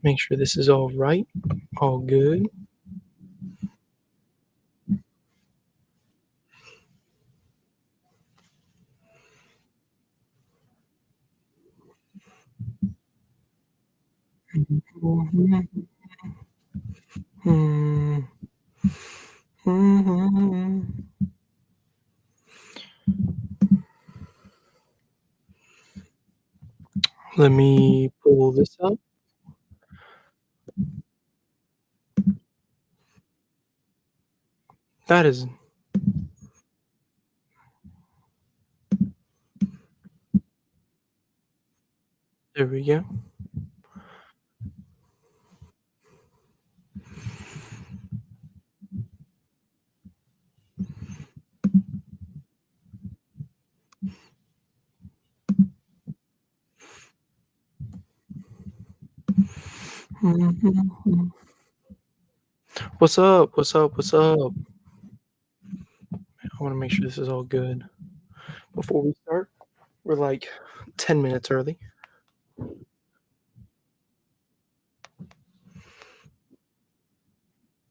Make sure this is all right, all good. Mhm. Hmm. Mhm. Let me pull this up. That is there we go. Mhm. What's up? What's up? What's up? I wanna make sure this is all good. Before we start, we're like 10 minutes early.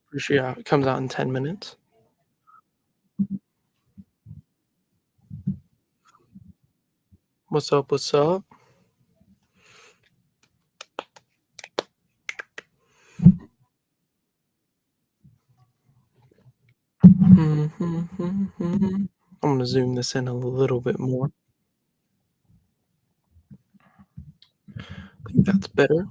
Appreciate it comes out in 10 minutes. What's up? What's up? Mhm. I'm gonna zoom this in a little bit more. I think that's better.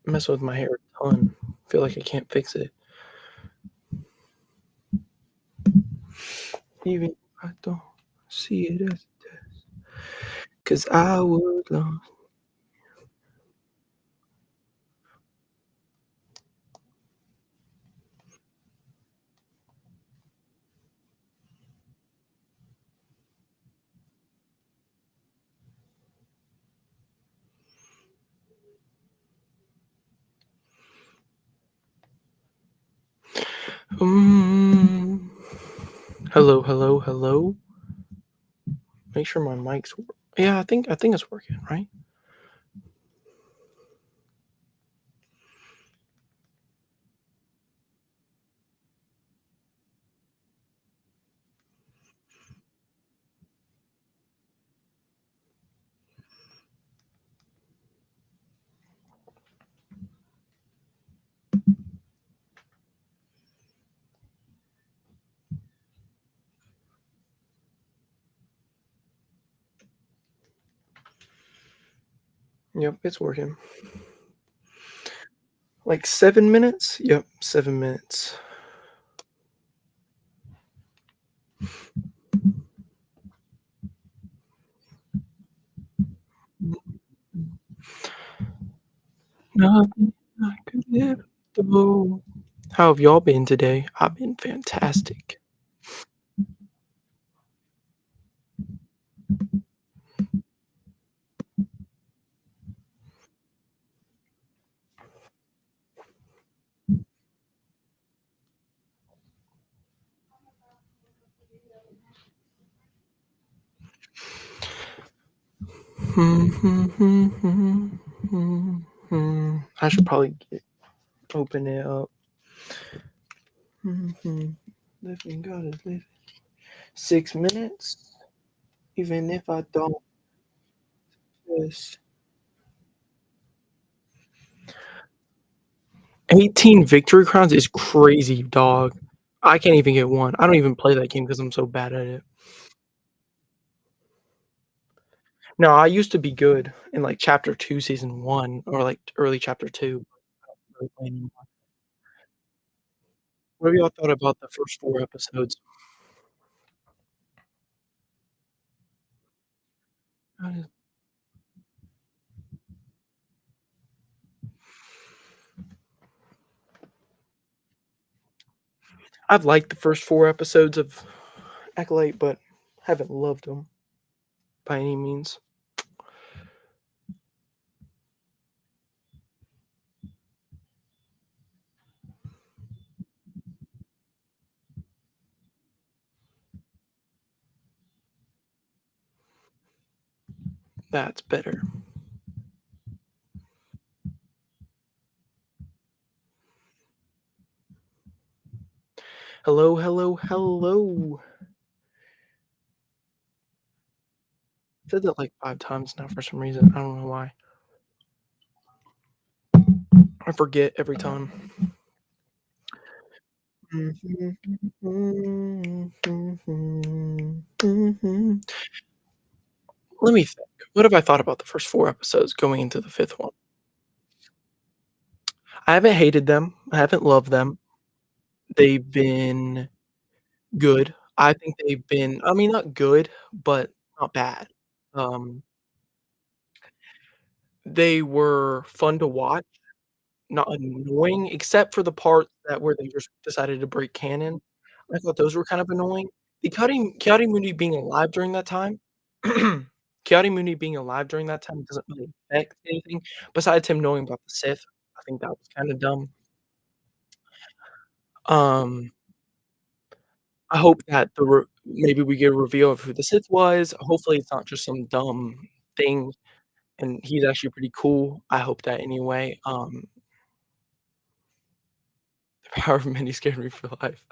Mess with my hair a ton. Feel like I can't fix it. Even if I don't see it as a test. 'Cause I would love mm. Hello, hello, hello? Make sure my mic's yeah, I think it's working, right? Yep, it's working. Like 7 minutes? Yep, 7 minutes. Nothing I could ever do. How have y'all been today? I've been fantastic. I should probably open it up. Living gotta live. 6 minutes, even if I don't just 18 victory crowns is crazy, dog. I can't even get one. I don't even play that game because 'cause I'm so bad at it. No, I used to be good in, like, chapter 2, season 1, or, like, early chapter 2. I don't really play anymore. What have y'all thought about the first 4 episodes? Uh, I've liked the first 4 episodes of Acolyte, but haven't loved them by any means. That's better. Hello, hello, hello. Said that, like, 5 times now for some reason, I don't know why. I forget every time. Mhm, mhm, mhm, mhm. Let me think. What have I thought about the first 4 episodes going into the 5th one? I haven't hated them, I haven't loved them. They've been good. I think they've been, I mean, not good, but not bad. Um, they were fun to watch, not annoying, except for the parts that where they just decided to break canon. I thought those were kind of annoying. The Coyote Mooney being alive during that time Coyote Mooney being alive during that time doesn't really affect anything besides him knowing about the Sith. I think that was kinda dumb. Um, I hope that the re maybe we get a reveal of who the Sith was. Hopefully, it's not just some dumb thing, and he's actually pretty cool. I hope that anyway. The power of many scared me for life.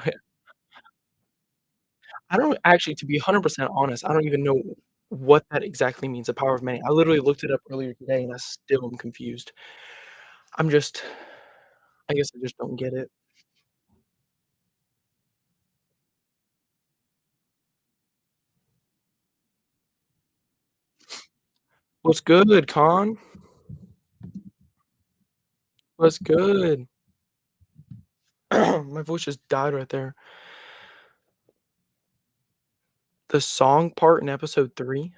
I don't actually, to be 100% honest, I don't even know what that exactly means, the power of many. I literally looked it up earlier today, and I still am confused. I'm just I guess I just don't get it. "What's good, Con? What's good?" My voice just died right there. The song part in episode 3?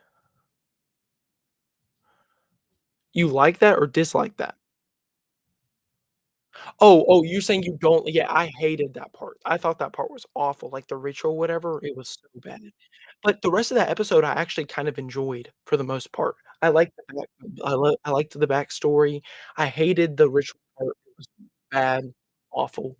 You like that or dislike that? Oh, you're saying you don't, yeah, I hated that part. I thought that part was awful, like, the ritual, whatever, it was so bad. But the rest of that episode, I actually kind of enjoyed for the most part. I liked the back I liked the backstory. I hated the ritual part, it was bad, awful,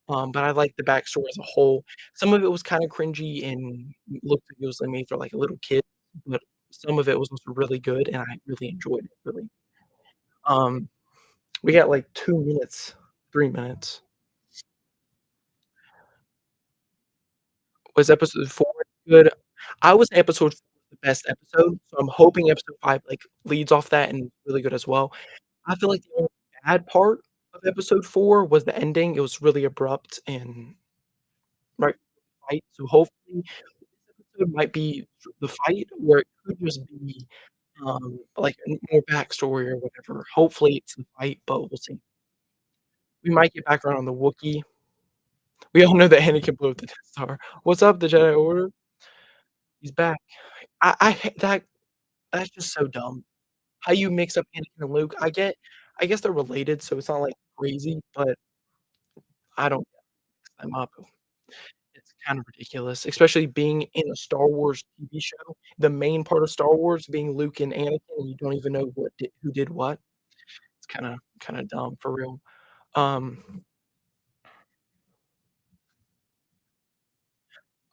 but I liked the backstory as a whole. Some of it was kinda cringy and looked like it was, like, made for, like, a little kid, but some of it was also really good, and I really enjoyed it, really. Um, we got, like, 2 minutes, 3 minutes. Was episode 4 good? I would say episode 4 was the best episode, so I'm hoping episode 5, like, leads off that and is really good as well. I feel like the only bad part of episode 4 was the ending. It was really abrupt and right fight, so hopefully this episode might be the fight, or it could just be, like, more backstory or whatever. Hopefully, it's the fight, but we'll see. We might get background on the Wookiee. We all know that Anakin blew up the Death Star. "What's up, the Jedi Order?" He's back. I ha that's just so dumb. How you mix up Anakin and Luke, I guess they're related, so it's not, like, crazy, but I don't mix them up. It's kind of ridiculous, especially being in a Star Wars TV show, the main part of Star Wars being Luke and Anakin, and you don't even know who did what. It's kinda dumb for real. Um,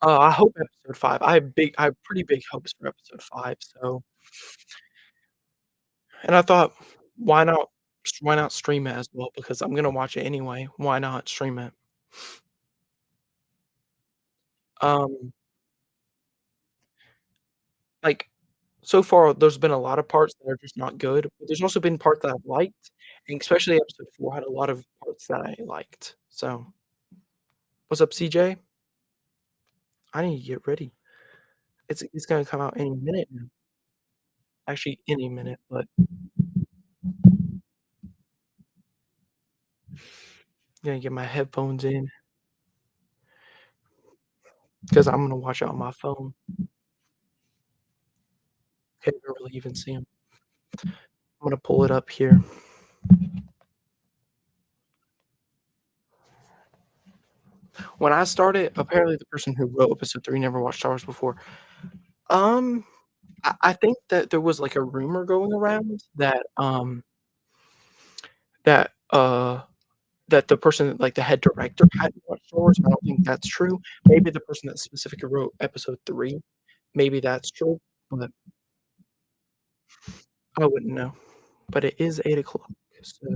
I hope episode 5. I have pretty big hopes for episode 5, so and I thought, why not why not stream it as well? Because I'm gonna watch it anyway. Why not stream it? Um, like, so far, there's been a lot of parts that are just not good, but there's also been parts that I've liked, and especially episode 4 had a lot of parts that I liked. So, what's up, CJ? I need to get ready. It's gonna come out any minute now. actually any minute, but gonna get my headphones in because I'm gonna watch it on my phone. Can't really even see them. I'm gonna pull it up here. When I started, apparently the person who wrote episode 3 never watched Star Wars before. Um, I think that there was, like, a rumor going around that, that the person, like, the head director hadn't watched Star Wars. I don't think that's true. Maybe the person that specifically wrote episode 3, maybe that's true, but I wouldn't know. But it is 8 o'clock, so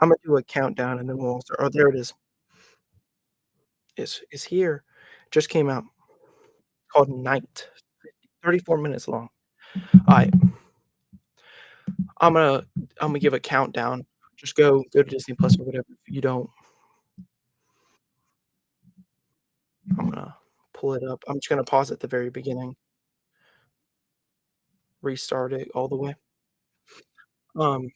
Imma do a countdown and then we'll all start. Oh, there it is. It's here. Just came out. Called Night. 34 minutes long. Alright, Imma Imma give a countdown. Just go to Disney Plus or whatever. If you don't, I'm gonna pull it up. I'm just gonna pause at the very beginning, restart it all the way. Um,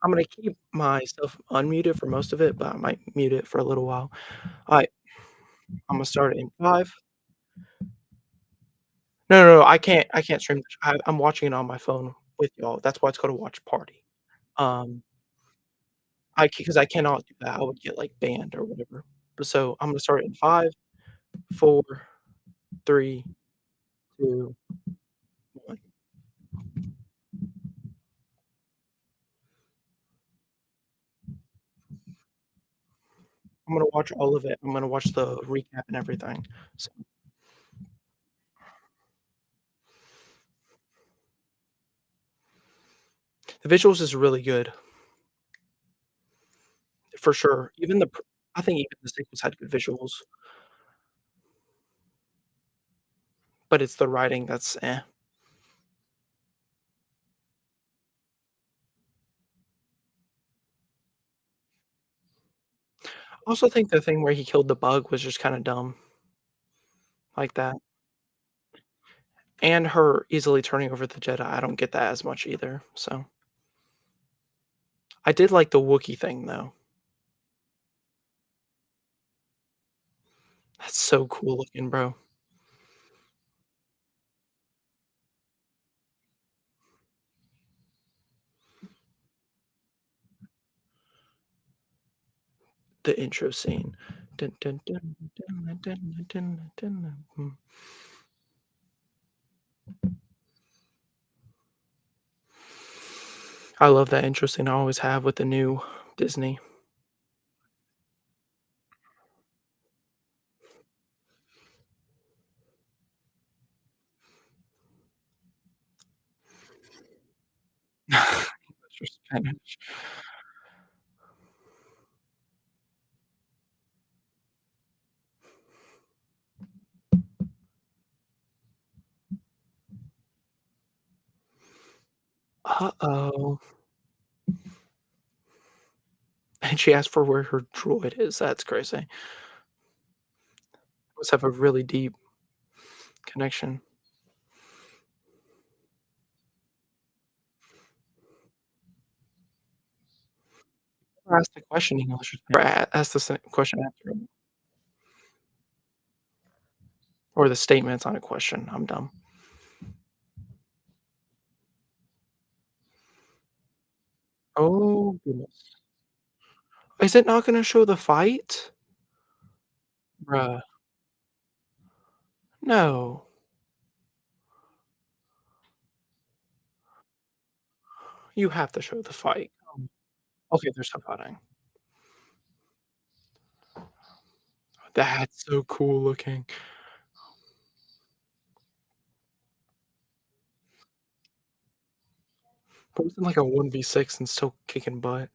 I'm gonna keep myself unmuted for most of it, but I might mute it for a little while. Alright, Imma start it in 5. No, I can't stream this. I'm watching it on my phone with y'all. That's why it's called a watch party. Um, because I cannot do that. I would get, like, banned or whatever. So, I'm gonna start it in 5, 4, 3, 2, 1. I'm gonna watch all of it. I'm gonna watch the recap and everything. So, the visuals is really good, for sure. Even the pr I think even the sequels had good visuals, but it's the writing that's eh. I also think the thing where he killed the bug was just kinda dumb, like that. And her easily turning over the Jedi, I don't get that as much either, so I did like the Wookiee thing, though. That's so cool looking, bro. The intro scene. Dun, dun, dun, dun, dun, dun, dun, dun. I love that intro scene, I always have with the new Disney. English or Spanish. Uh-oh. And she asked for where her droid is, that's crazy. Must have a really deep connection. Or ask the question in English or ask the question after, or the statement, it's not a question, I'm dumb. Oh, goodness. Is it not gonna show the fight? Bruh, no. You have to show the fight. Okay, there's no fighting. That's so cool looking. Posting like a 1v6 and still kicking butt.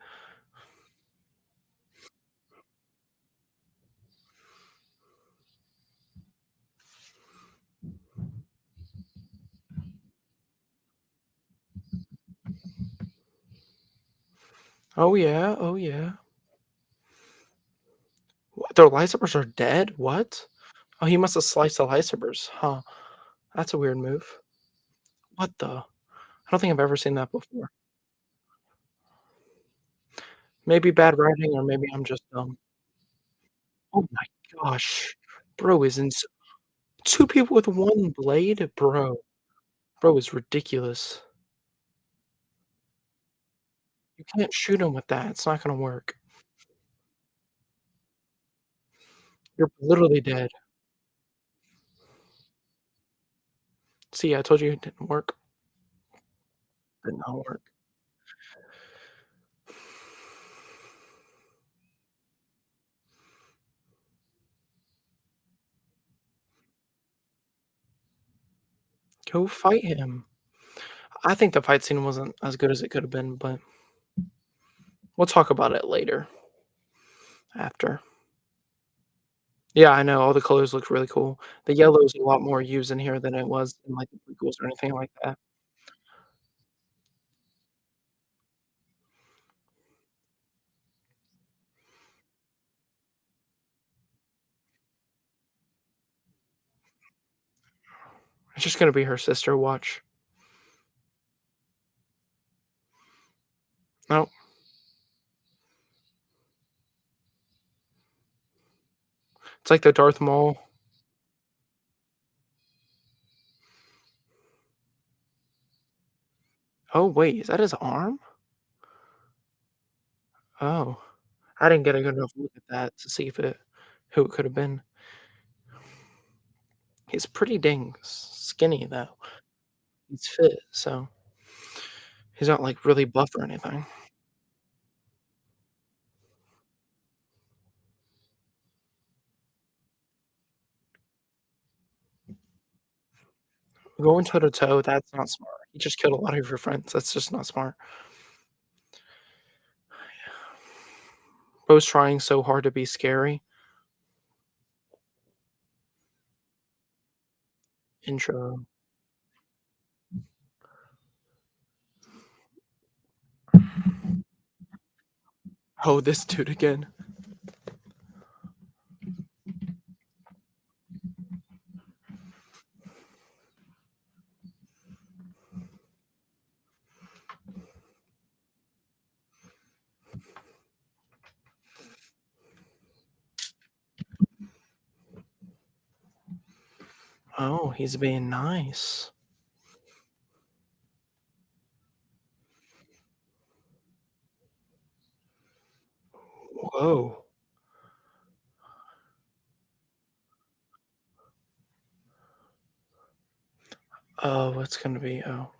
Oh, yeah, oh, yeah. What, their lightsabers are dead? What? Oh, he must have sliced the lightsabers, huh? That's a weird move. What the? I don't think I've ever seen that before. Maybe bad writing or maybe I'm just dumb. Oh my gosh. Bro is ins 2 people with 1 blade? Bro is ridiculous. You can't shoot him with that, it's not gonna work. You're literally dead. See, I told you it didn't work. Did not work. Go fight him. I think the fight scene wasn't as good as it could have been, but we'll talk about it later, after. Yeah, I know, all the colors look really cool. The yellow is a lot more used in here than it was in, like, the prequels or anything like that. It's just gonna be her sister, watch. No, it's like the Darth Maul. Oh, wait, is that his arm? Oh, I didn't get a good enough look at that to see if it who it could have been. He's pretty dang skinny, though. He's fit, so he's not, like, really buff or anything. Going toe to toe, that's not smart. You just killed a lot of your friends, that's just not smart. Bro's trying so hard to be scary. Intro. Oh, this dude again. Oh, he's being nice. Whoa. Oh, it's gonna be oh,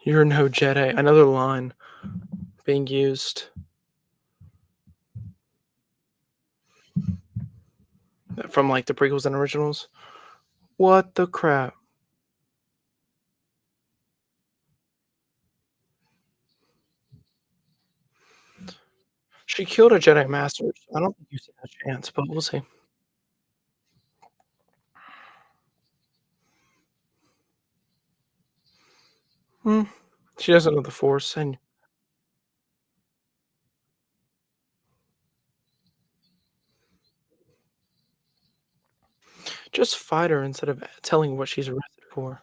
"You're no Jedi." Another line being used from, like, the prequels and originals. What the crap? She killed a Jedi Master. I don't think you stand a chance, but we'll see. Hmm, she doesn't know the Force, and just fight her instead of telling what she's arrested for.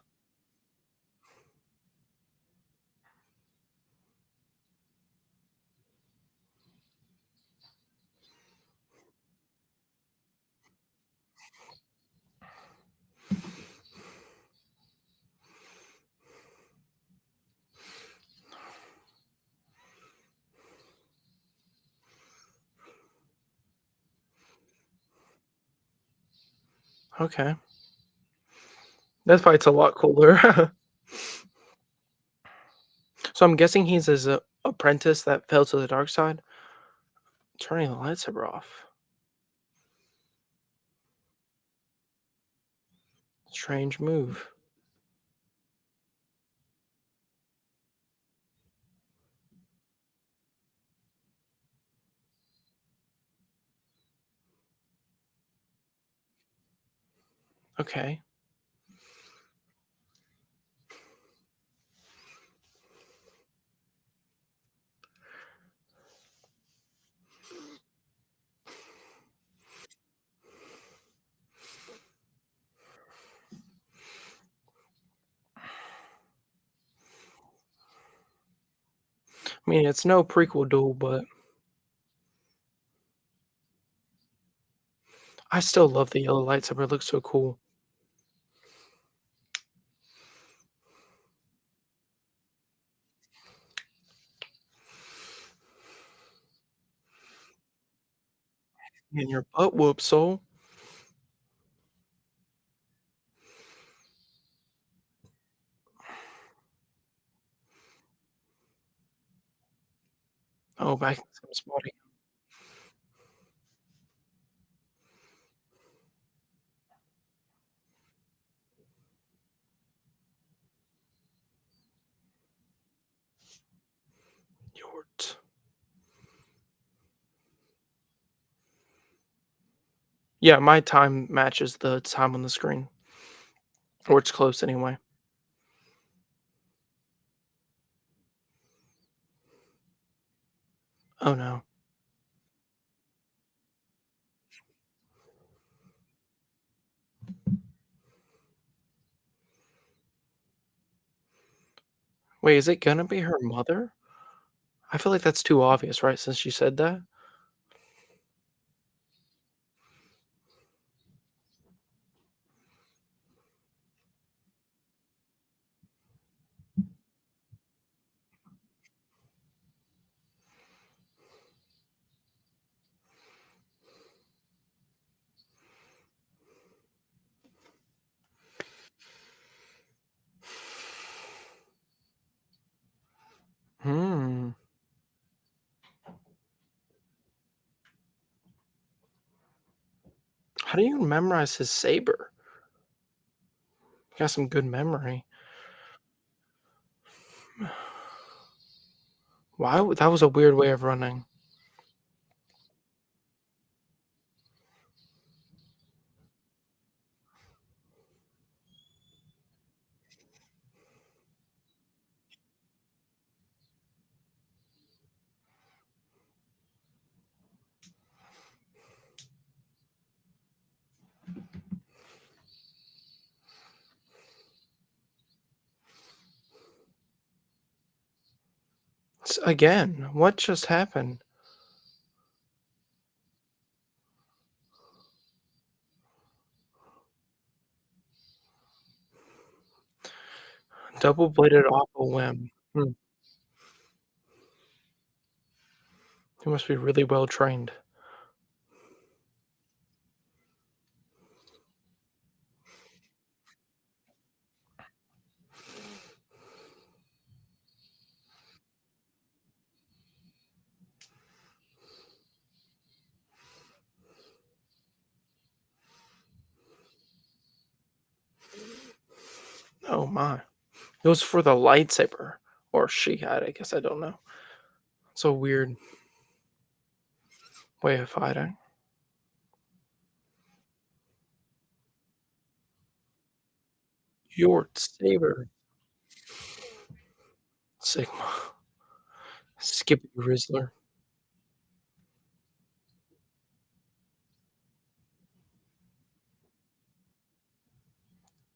Okay. That fight's a lot cooler. So I'm guessing he's his, apprentice that fell to the dark side? Turning the lightsaber off. Strange move. Okay. I mean, it's no prequel duel, but I still love the yellow lightsaber, it looks so cool. And your butt whoop, soul. Oh, back in the same spot again. Yort. Yeah, my time matches the time on the screen, or it's close anyway. Oh, no. Wait, is it gonna be her mother? I feel like that's too obvious, right, since she said that? Hmm. How do you memorize his saber? You got some good memory. Why would that was a weird way of running. Again, what just happened? Double-bladed off a whim. Hmm, he must be really well trained. Oh my. It was for the lightsaber, or she had, I guess, I don't know. It's a weird way of fighting. Your saber. Sigma. Skippy Rizzler.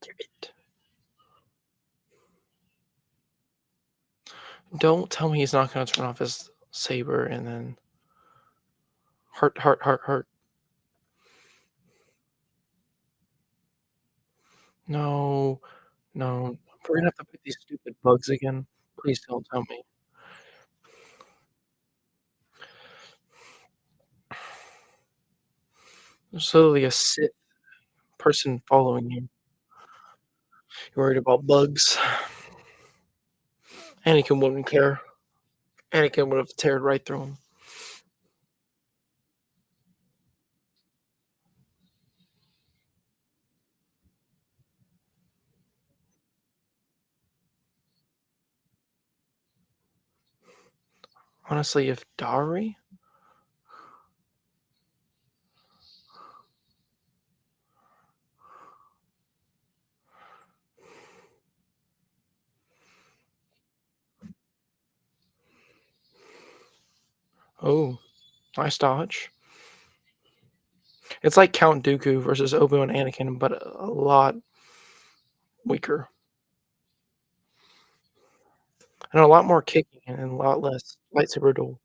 Give it. Don't tell me he's not gonna turn off his saber and then heart, heart, heart, heart. No, no. We're gonna have to pick these stupid bugs again. Please don't tell me. There's literally a Sith person following you. You're worried about bugs. Anakin wouldn't care. Anakin would have teared right through him. Honestly, if Dari? Oh, nice dodge. It's like Count Dooku versus Obi-Wan Anakin, but a lot weaker and a lot more kicking and a lot less lightsaber duel.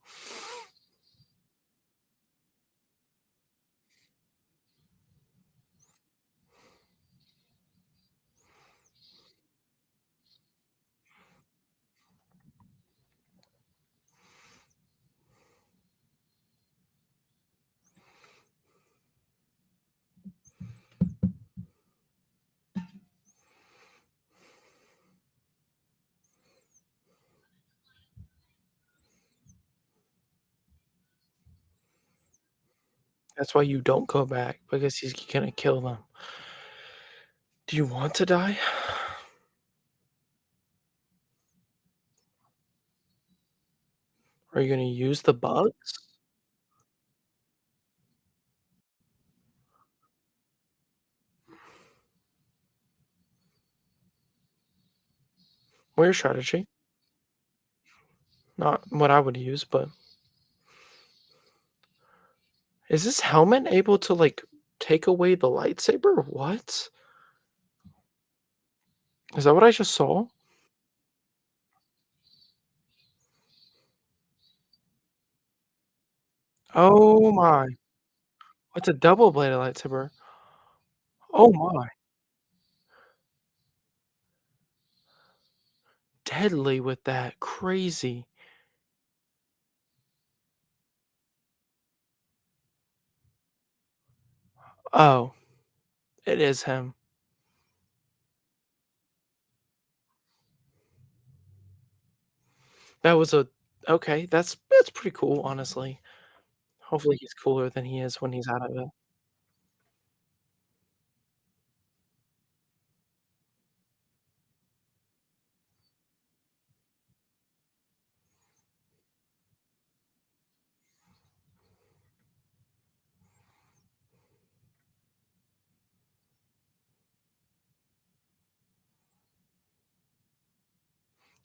That's why you don't go back, because he's gonna kill them. Do you want to die? Are you gonna use the bugs? Weird strategy. Not what I would use, but is this helmet able to, like, take away the lightsaber? What? Is that what I just saw? Oh my. It's a double-bladed lightsaber. Oh my. Deadly with that. Crazy. Oh, it is him. That was a okay, that's pretty cool, honestly. Hopefully, he's cooler than he is when he's out of it.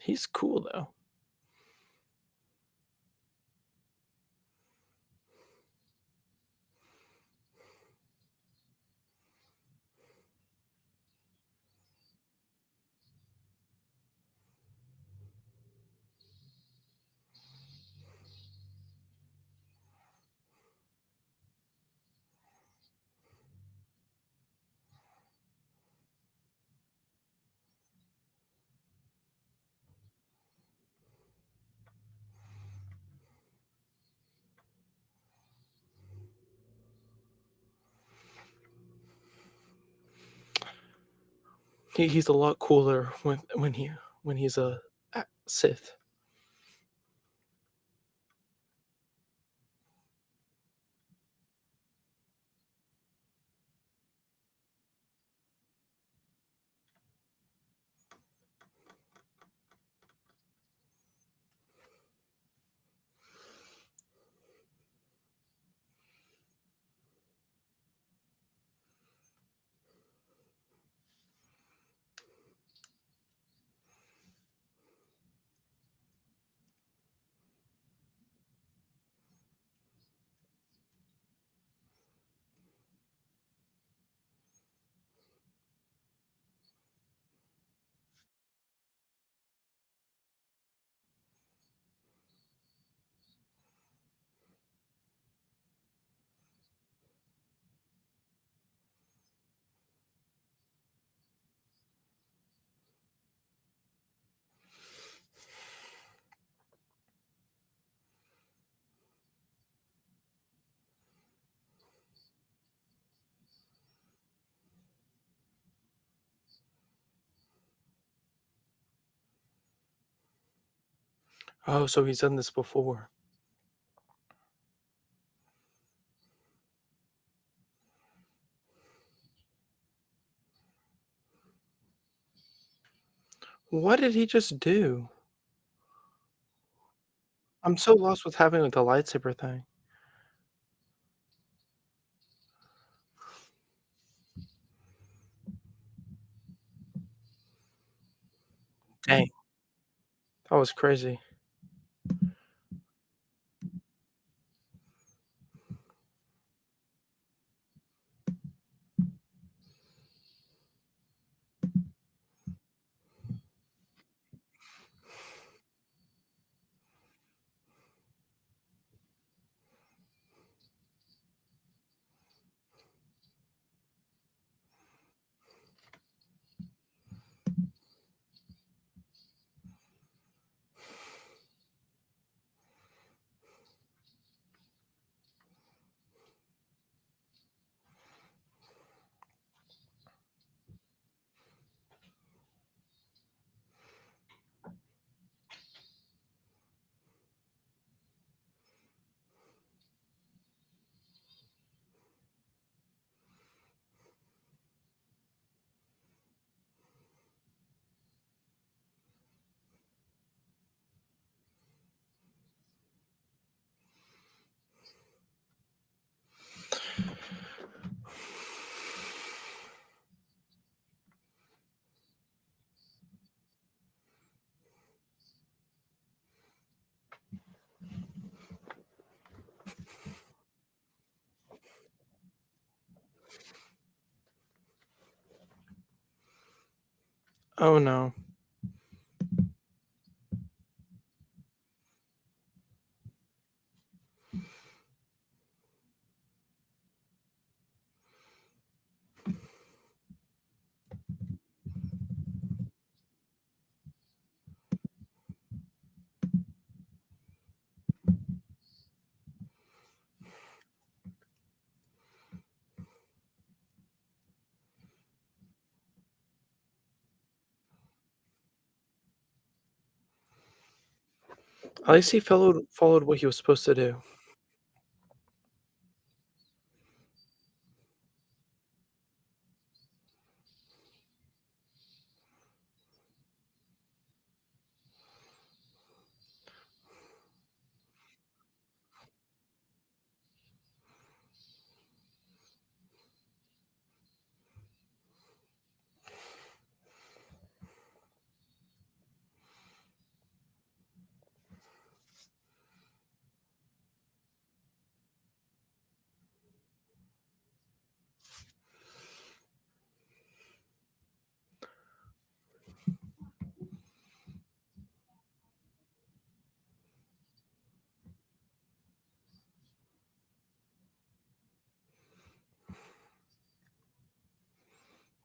He's cool, though. He's a lot cooler when he's a Sith. Oh, so he's done this before. What did he just do? I'm so lost what's happening with the lightsaber thing. Dang, that was crazy. Oh, no. At least he followed what he was supposed to do.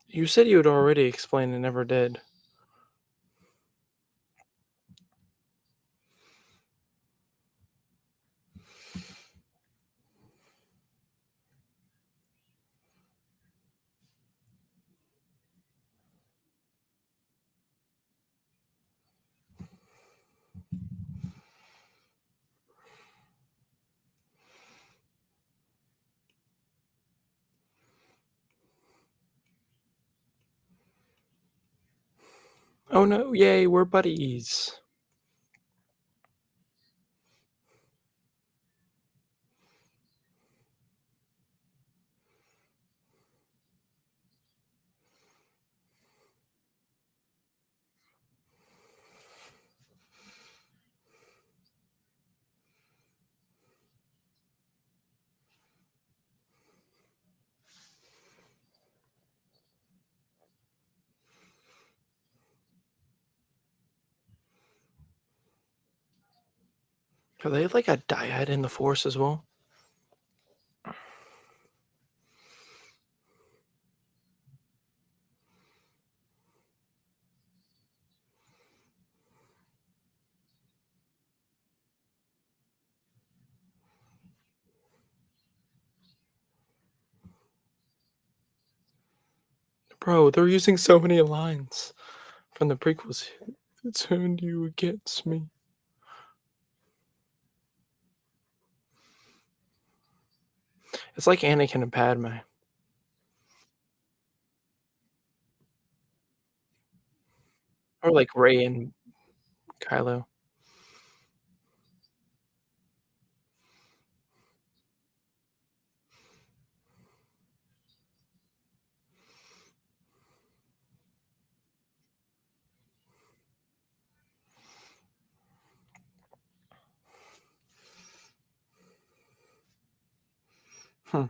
You said you had already explained and never did. Oh, no, yay, we're buddies. Are they like a dyad in the Force as well? Bro, they're using so many lines from the prequels. "If it turned you against me." It's like Anakin and Padme, or like Rey and Kylo. Hmm.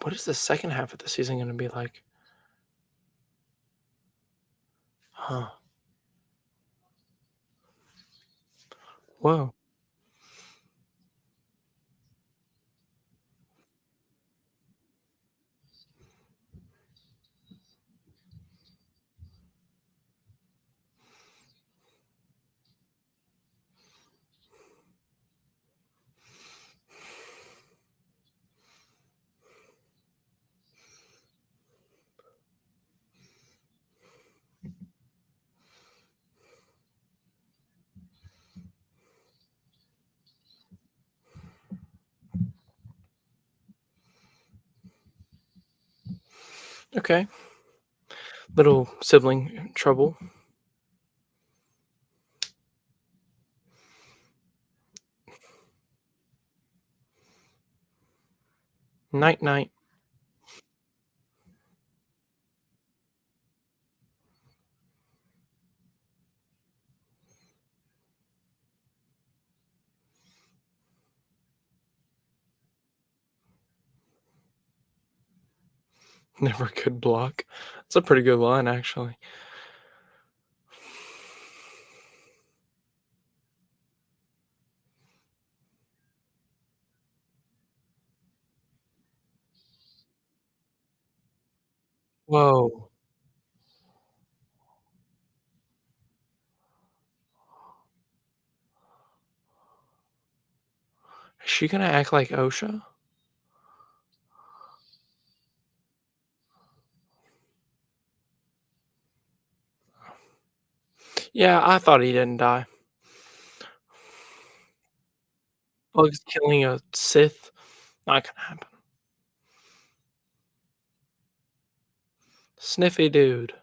What is the second half of the season gonna be like? Huh. Whoa. Okay. Little sibling trouble. Night night. Never could block. It's a pretty good line, actually. Whoa. Is she gonna act like OSHA? Yeah, I thought he didn't die. Bugs killing a Sith? Not gonna happen. Sniffy dude.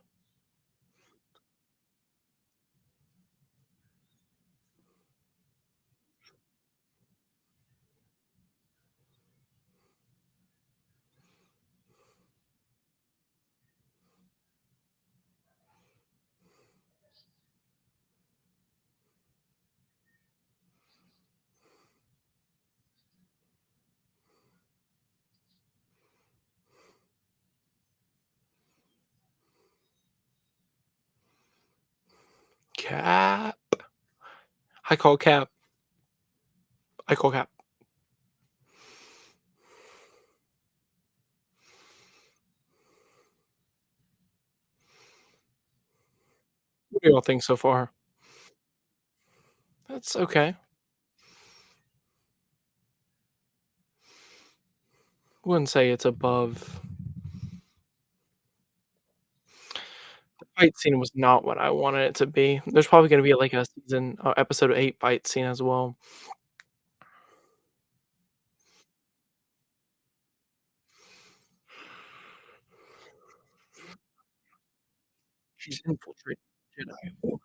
Cap. I call Cap. I call Cap. What do y'all think so far? That's okay. Wouldn't say it's above. The fight scene was not what I wanted it to be. There's probably gonna be, like, a season episode 8 fight scene as well. She's infiltrated Jedi Order.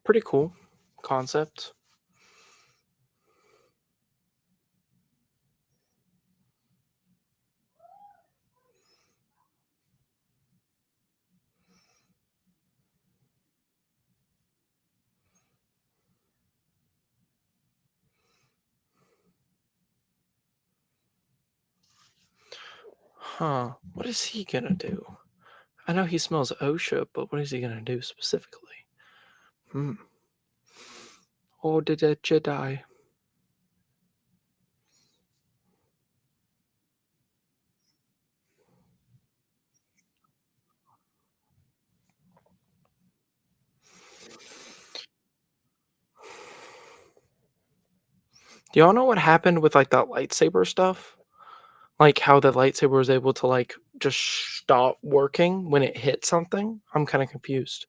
Pretty cool concept. Huh. What is he gonna do? I know he smells OSHA, but what is he gonna do specifically? Hmm. Order the Jedi. Do y'all know what happened with, like, that lightsaber stuff? Like, how the lightsaber was able to, like, just stop working when it hit something? I'm kinda confused.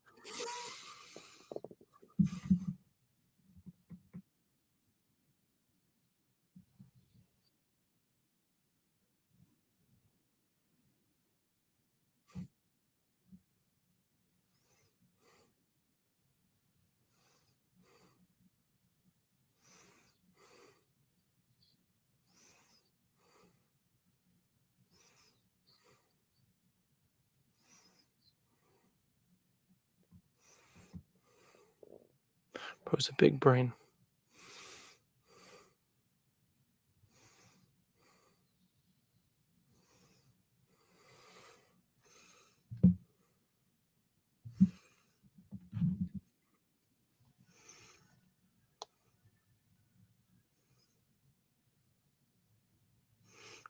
Bro's a big brain.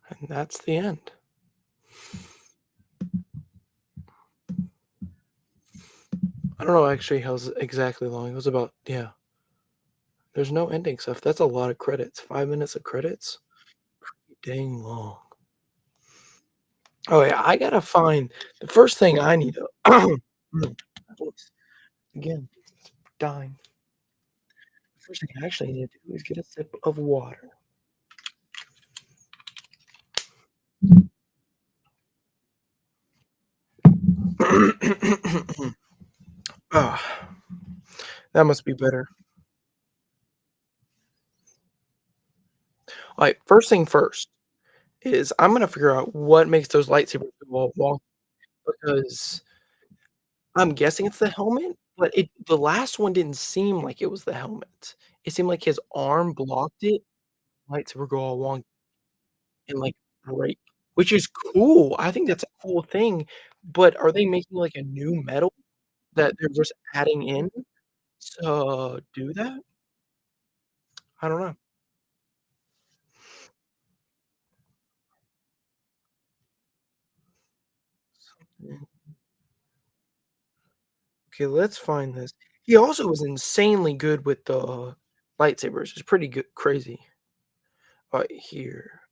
And that's the end. I don't know actually how exactly long. It was about yeah. There's no ending stuff. That's a lot of credits. 5 minutes of credits? Dang long. Oh, yeah, I gotta find the first thing I need to my voice, again, dying. The first thing I actually need to do is get a sip of water. Ah, that must be better. Alright, first thing first is I'm gonna figure out what makes those lightsabers go all wonky because I'm guessing it's the helmet, but the last one didn't seem like it was the helmet. It seemed like his arm blocked it, lightsaber go all wonky and, like, break, which is cool. I think that's a cool thing, but are they making, like, a new metal that they're just adding in to do that? I don't know. Mm, okay, let's find this. He also was insanely good with the lightsabers. It's pretty good crazy. Right here.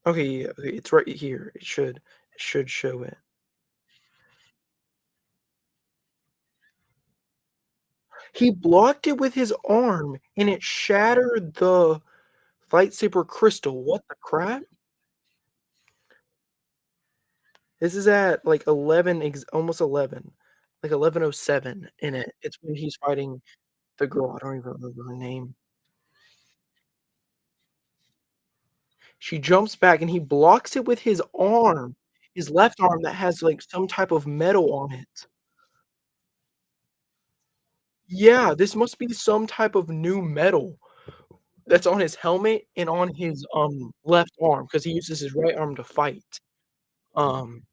Okay, yeah, okay, it's right here. It should show it. He blocked it with his arm, and it shattered the lightsaber crystal. What the crap? This is at, like, 11 almost 11, like, 11:07 in it. It's when he's fighting the girl, I don't even remember her name. She jumps back, and he blocks it with his left arm that has, like, some type of metal on it. Yeah, this must be some type of new metal that's on his helmet and on his, left arm because he uses his right arm to fight. Um,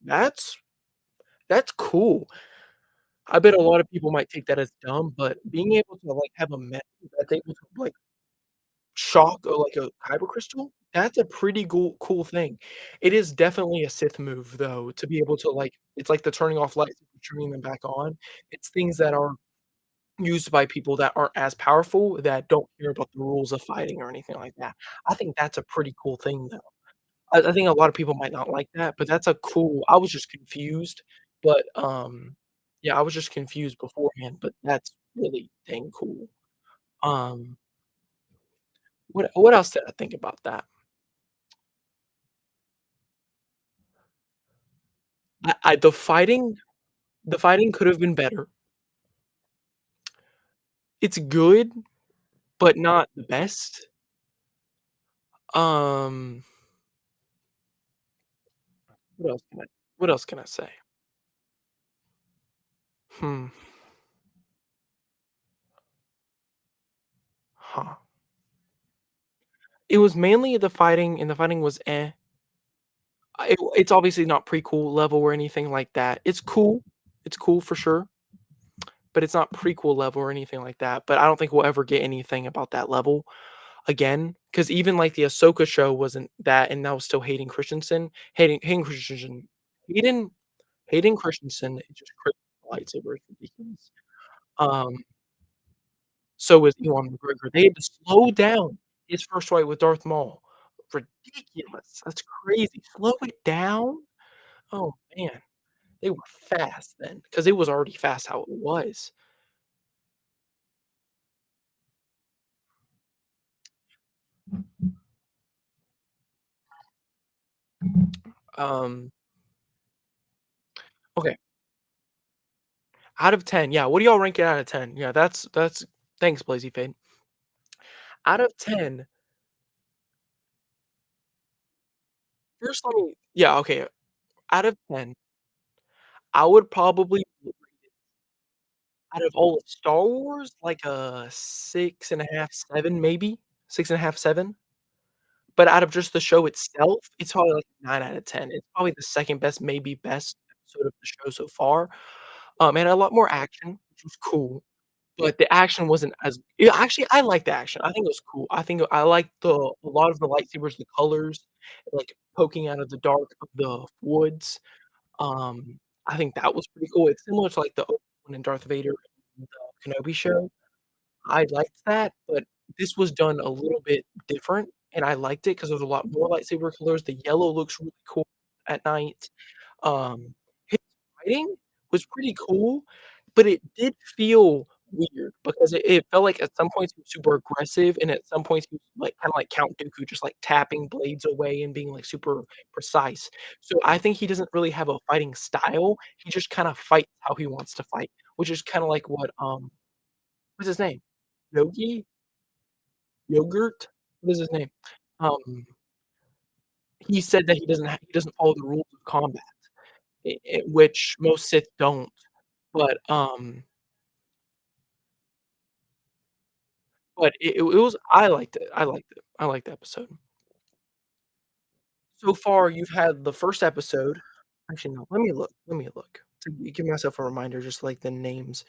that's that's cool. I bet a lot of people might take that as dumb, but being able to, like, have a metal that's able to, like, shock or like a kyber crystal, that's a pretty cool thing. It is definitely a Sith move, though, to be able to, like it's like the turning off lights and turning them back on. It's things that are used by people that aren't as powerful, that don't care about the rules of fighting or anything like that. I think that's a pretty cool thing, though. I think a lot of people might not like that, but that's a cool I was just confused, but, yeah, I was just confused beforehand, but that's really dang cool. Um, what else did I think about that? I the fighting could have been better. It's good, but not the best. Um, what else can I what else can I say? Hmm, huh. It was mainly the fighting, and the fighting was eh. It's obviously not prequel level or anything like that. It's cool for sure, but it's not prequel level or anything like that, but I don't think we'll ever get anything about that level again. Because even, like, the Ahsoka show wasn't that, and that was still Hayden Christensen Hayden Hayden Christensen is just crazy lightsaber is ridiculous. Um, so was Ewan McGregor. They had to slow down his first fight with Darth Maul. Ridiculous. That's crazy. Slow it down? Oh, man. They were fast then, because it was already fast how it was. Um, okay, out of 10, yeah, what do y'all rank it out of 10? Yeah, that's thanks, Blazy Fade. Out of 10, first let me yeah, okay, out of 10, I would probably out of all of Star Wars, like a 6.5, 7 maybe? 6.5, 7? But out of just the show itself, it's probably like a 9 out of 10. It's probably the 2nd best, maybe best episode of the show so far. It had a lot more action, which was cool. but the action wasn't as yeah, actually, I liked the action. I think it was cool. I think I liked a lot of the lightsabers, the colors, like, poking out of the dark of the woods. Um, I think that was pretty cool. It's similar to, like, the Obi-Wan and Darth Vader in the Kenobi show. I liked that, but this was done a little bit different, and I liked it 'cause there's a lot more lightsaber colors. The yellow looks really cool at night. His writing was pretty cool, but it did feel weird because it felt like at some points he was super aggressive, and at some points he was, like, kinda like Count Dooku, just, like, tapping blades away and being, like, super precise. So I think he doesn't really have a fighting style, he just kinda fights how he wants to fight, which is kinda like what, what's his name? Yogi? Yogurt? What is his name? Um, he said that he doesn't follow the rules of combat, which most Sith don't, but, it was I liked it, I liked it, I liked the episode. So far, you've had the 1st episode actually, no, let me look to give myself a reminder, just like the names.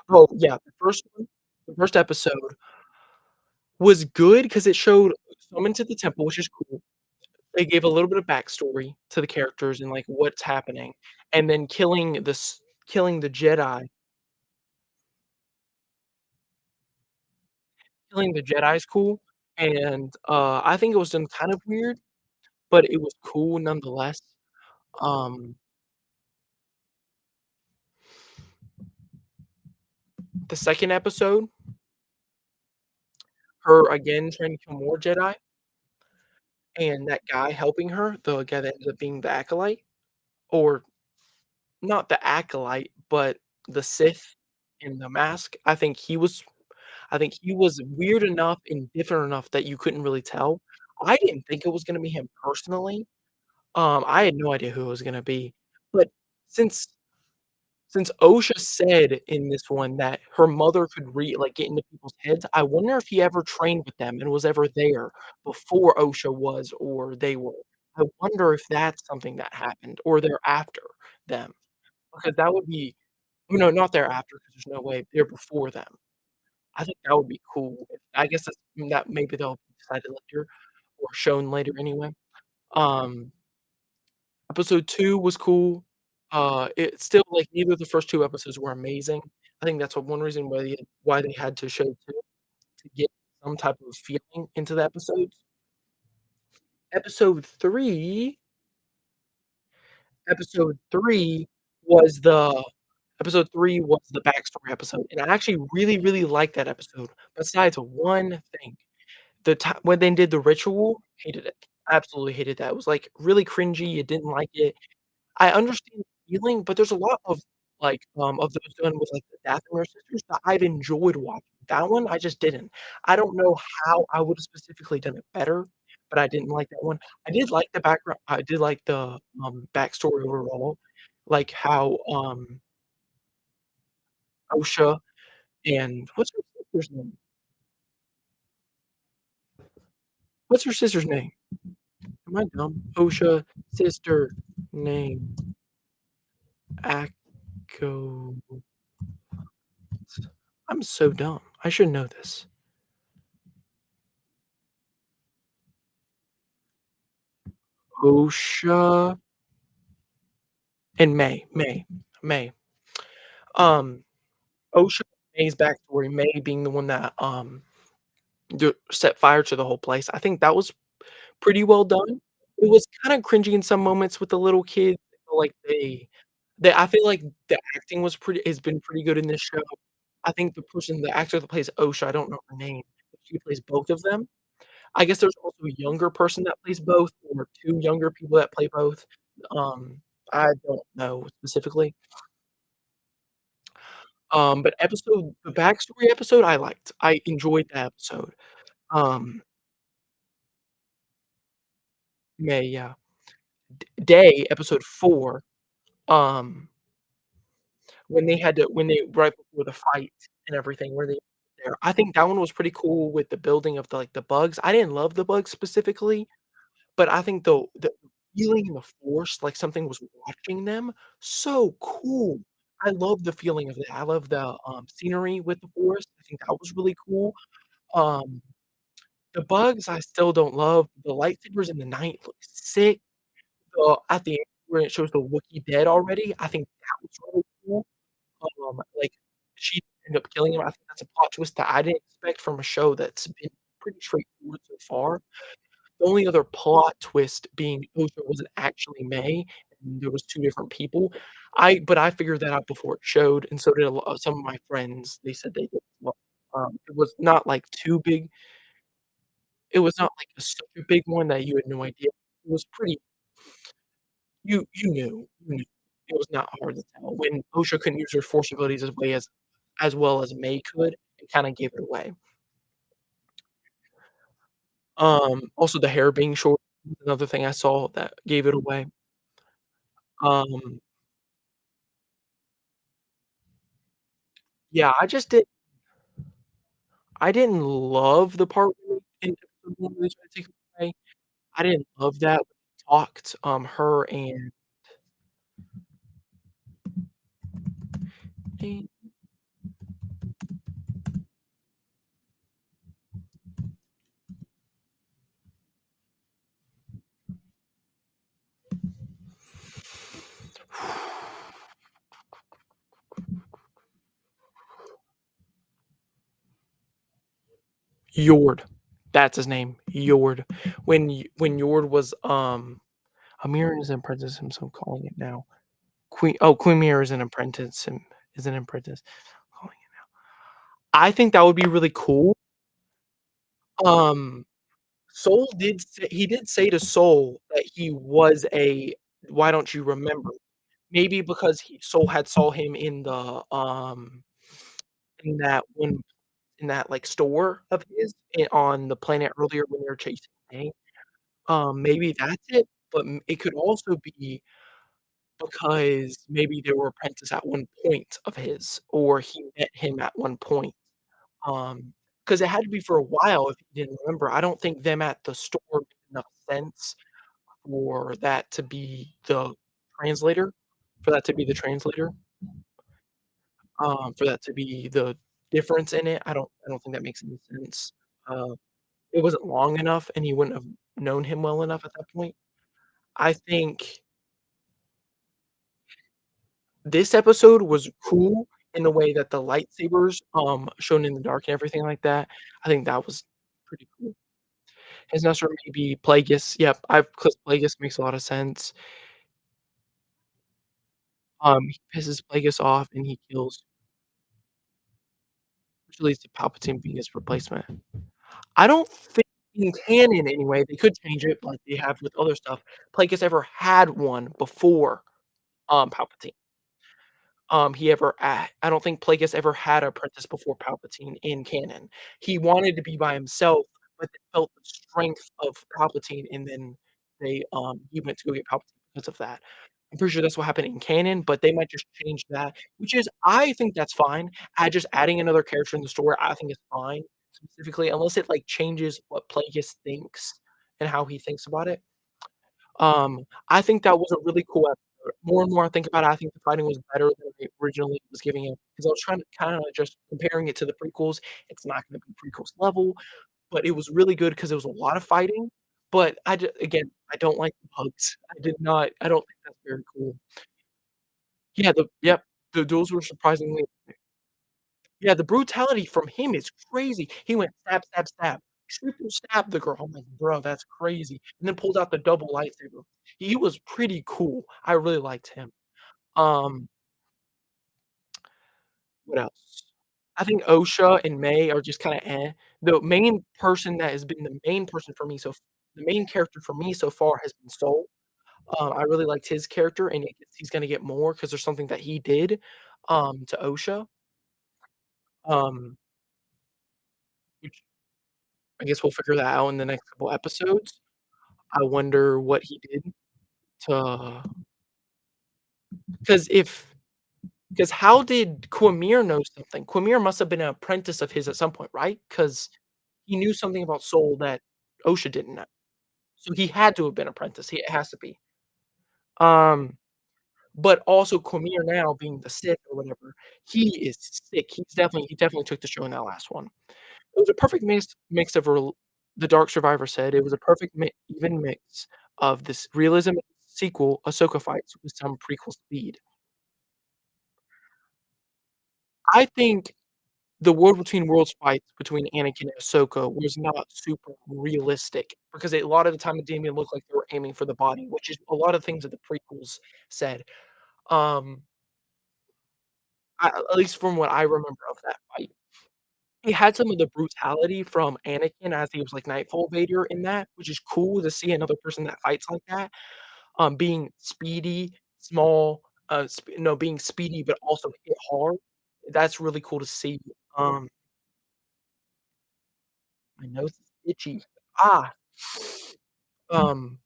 Oh, yeah, the 1st episode was good because it showed some into the temple, which is cool. They gave a little bit of backstory to the characters and, like, what's happening, and then killing the Jedi killing the Jedi is cool, and, I think it was done kind of weird, but it was cool nonetheless. Um, the 2nd episode, her again trying to kill more Jedi, and that guy helping her, the guy that ended up being the Acolyte, or not the Acolyte, but the Sith in the mask, I think he was weird enough and different enough that you couldn't really tell. I didn't think it was gonna be him personally. I had no idea who it was gonna be, but since since OSHA said in this one that her mother could like, get into people's heads, I wonder if he ever trained with them and was ever there before OSHA was or they were. I wonder if that's something that happened or they're after them, because that would be no, not they're after, because there's no way, they're before them. I think that would be cool. I guess that maybe they'll decide later or shown later anyway. Um, episode 2 was cool. It's still like neither of the first 2 episodes were amazing. I think that's one reason why they had to show 2 to get some type of feeling into the episodes. Episode 3 episode 3 was the episode 3 was the backstory episode, and I actually really, really liked that episode, besides one thing. When they did the ritual, hated it. Absolutely hated that. It was, like, really cringy, you didn't like it. I understand the feeling, but there's a lot of those done with, like, the Dathomir sisters that I've enjoyed watching. That one, I just didn't. I don't know how I would've specifically done it better, but I didn't like that one. I did like the background I did like the, backstory overall, like how, Osha and what's her sister's name? What's her sister's name? Am I dumb? Osha, sister, name, Acolyte. I'm so dumb. I should know this. Osha and May. Um, Osha and May's backstory, May being the one that, set fire to the whole place. I think that was pretty well done. It was kinda cringy in some moments with the little kids. I feel like I feel like the acting has been pretty good in this show. I think the actor that plays Osha, I don't know her name, but she plays both of them. I guess there's also a younger person that plays both or 2 younger people that play both. I don't know specifically. But the backstory episode I liked. I enjoyed that episode. Um, May, yeah. Day, episode 4, um, when they right before the fight and everything, where they there. I think that one was pretty cool with the building of the bugs. I didn't love the bugs specifically, but I think the feeling in the force, like something was watching them, so cool. I love the feeling of that. I love the, scenery with the forest. I think that was really cool. Um, the bugs I still don't love. The lightsabers in the night look sick. At the end where it shows the Wookiee dead already, I think that was really cool. Like, she ended up killing him. I think that's a plot twist that I didn't expect from a show that's been pretty straightforward so far. The only other plot twist being Oprah wasn't actually May, and there was 2 different people. I figured that out before it showed, and so did a lo some of my friends. They said they did as well. It was not, like, too big. It was not, like, such a big one that you had no idea. It was pretty you knew. It was not hard to tell. When Osha couldn't use her force abilities as well as May could, it kinda gave it away. Also the hair being short was another thing I saw that gave it away. Um, yeah, I didn't love the part where in episode 1 where they tried to take him away. I didn't love that when they talked, her and Yord. That's his name, Yord. When Yord was, Amir is an apprentice, I'm so calling it now. Queen Mira is an apprentice and is an apprentice. Calling it I think that would be really cool. Um, Soul did say he did say to Soul that he was a "Why don't you remember?" Maybe because Soul had saw him in that one in that, like, store of his on the planet earlier when they were chasing Aang. Maybe that's it, but it could also be because maybe they were apprentices at one point of his, or he met him at one point. Because it had to be for a while if you didn't remember. I don't think them at the store made enough sense for that to be the translator for that to be the translator, for that to be the difference in it. I don't think that makes any sense. Uh, it wasn't long enough, and you wouldn't have known him well enough at that point. I think this episode was cool in the way that the lightsabers, shown in the dark and everything like that. I think that was pretty cool. His Nestor may be Plagueis. Yep, I've 'cause Plagueis makes a lot of sense. He pisses Plagueis off and he kills which leads to Palpatine being his replacement. I don't think in canon anyway, they could change it like they have with other stuff, Plagueis ever had one before, Palpatine. I don't think Plagueis ever had an apprentice before Palpatine in canon. He wanted to be by himself, but then felt the strength of Palpatine, and then he went to go get Palpatine because of that. I'm pretty sure that's what happened in canon, but they might just change that, which is I think that's fine. Just adding another character in the story, I think is fine, specifically, unless it, like, changes what Plagueis thinks and how he thinks about it. I think that was a really cool episode. More and more I think about it, I think the fighting was better than they originally was giving it, because I was trying to kinda just comparing it to the prequels. It's not gonna be prequels level, but it was really good because there was a lot of fighting, but again, I don't like the bugs. I don't think that's very cool. Yeah, the duels were surprisingly yeah, the brutality from him is crazy. He went stab, stab, stab, triple stabbed the girl. I'm like, "Bro, that's crazy," and then pulled out the double lightsaber. He was pretty cool. I really liked him. Um, what else? I think Osha and May are just kinda eh. The main person that has been the main person for me the main character for me so far has been Soul. I really liked his character, and he's gonna get more because there's something that he did, to Osha, um, which I guess we'll figure that out in the next couple episodes. I wonder what he did to 'cause if 'cause how did Quamir know something? Quamir must have been an apprentice of his at some point, right? 'Cause he knew something about Soul that Osha didn't know. So he had to have been apprentice, it has to be. Um, but also Cormier now being the Sith or whatever, he is sick. He definitely took the show in that last one. It was a perfect mix of rel the Dark Survivor said, it was a perfect even mix of this realism sequel, Ahsoka fights, with some prequel speed. I think the World Between Worlds fights between Anakin and Ahsoka was not super realistic because a lot of the time it didn't even look like they were aiming for the body, which is a lot of things that the prequels said. Um, at least from what I remember of that fight. It had some of the brutality from Anakin as he was, like, Nightfall Vader in that, which is cool to see another person that fights like that, being speedy, small, being speedy but also hit hard. That's really cool to see. Um, my nose is itchy. Ah, um,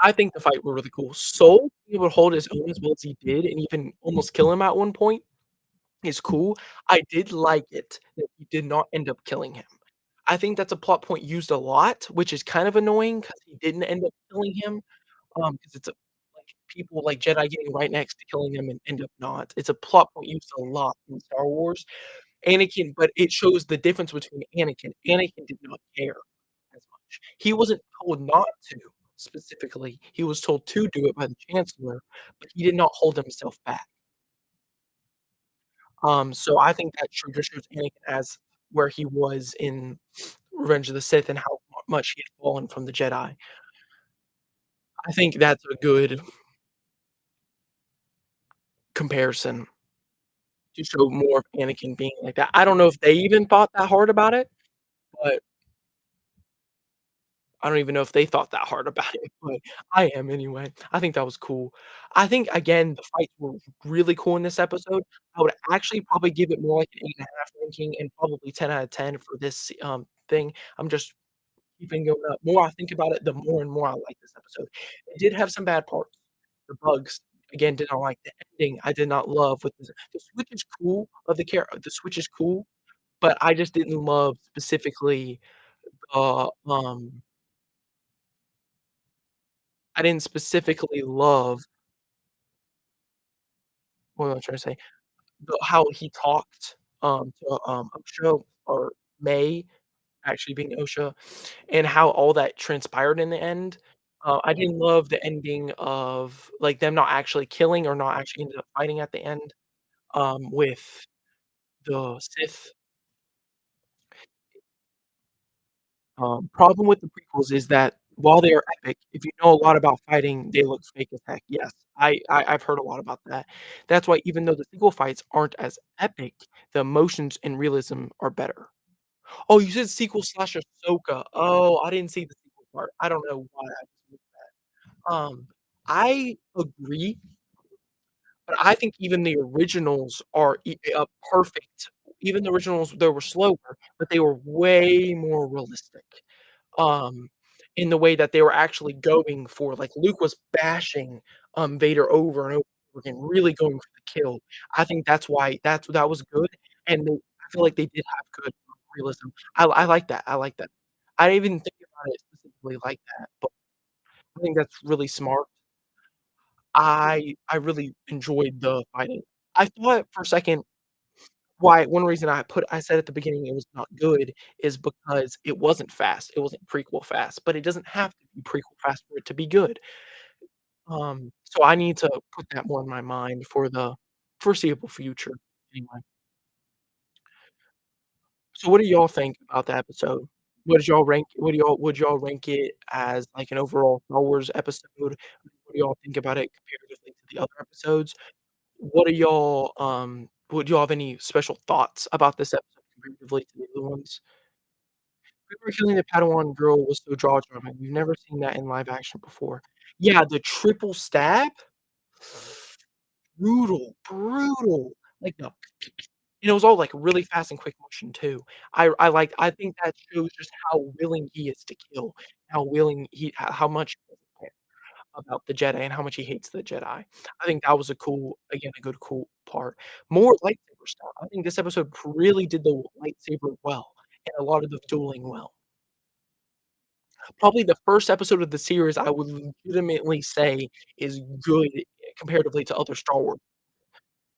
I think the fight were really cool. Soul being able to hold his own as well as he did and even almost kill him at one point is cool. I did like it that he did not end up killing him. I think that's a plot point used a lot, which is kind of annoying because he didn't end up killing him, 'cause it's a like, people like Jedi getting right next to killing him and end up not. It's a plot point used a lot in Star Wars. Anakin but it shows the difference between Anakin. Anakin did not care as much. He wasn't told not to specifically. He was told to do it by the Chancellor, but he did not hold himself back. So I think that just shows Anakin as where he was in Revenge of the Sith and how much he had fallen from the Jedi. I think that's a good comparison to show more of Anakin being like that. I don't know if they even thought that hard about it, but I don't even know if they thought that hard about it, but I am anyway. I think that was cool. I think, again, the fights were really cool in this episode. I would actually probably give it more like an 8.5 ranking and probably 10 out of 10 for this, thing. I'm just keeping going up. More I think about it, the more and more I like this episode. It did have some bad parts. The bugs, again, did not like the ending. I did not love with the switch is cool of the switch is cool, but I just didn't love specifically, um I didn't specifically love what am I trying to say? How he talked, to, Osha or May actually being Osha, and how all that transpired in the end. I didn't love the ending of, like, them not actually killing or not actually ended up fighting at the end, with the Sith. Problem with the prequels is that while they are epic, if you know a lot about fighting, they look fake as heck. Yes, I've heard a lot about that. That's why even though the sequel fights aren't as epic, the emotions and realism are better. Oh, you said sequel slash Ahsoka. Oh, I didn't see the sequel part. I don't know why I just missed that. I agree, but I think even the originals are perfect. Even the originals, they were slower, but they were way more realistic. Um, in the way that they were actually going for like, Luke was bashing, Vader over and over again, really going for the kill. I think that's why that was good, and I feel like they did have good realism. I like that, I like that. I didn't even think about it specifically like that, but I think that's really smart. I really enjoyed the fighting. I thought for a second why one reason I said at the beginning it was not good is because it wasn't fast, it wasn't prequel fast, but it doesn't have to be prequel fast for it to be good. So I need to put that more in my mind for the foreseeable future, anyway. So what do y'all think about the episode? What do y'all would y'all rank it as, like, an overall Star Wars episode? What do y'all think about it comparatively to the other episodes? What are y'all, would y'all have any special thoughts about this episode comparatively to the other ones? Remember killing the Padawan girl was so jaw-dropping. We've never seen that in live action before. Yeah, the triple stab? Brutal, brutal. Like, the it was all, like, really fast and quick motion too. I think that shows just how willing he is to kill, how willing how much he doesn't care about the Jedi and how much he hates the Jedi. I think that was a good cool part. More lightsaber stuff. I think this episode really did the lightsaber well, and a lot of the dueling well. Probably the first episode of the series I would legitimately say is good comparatively to other Star Wars.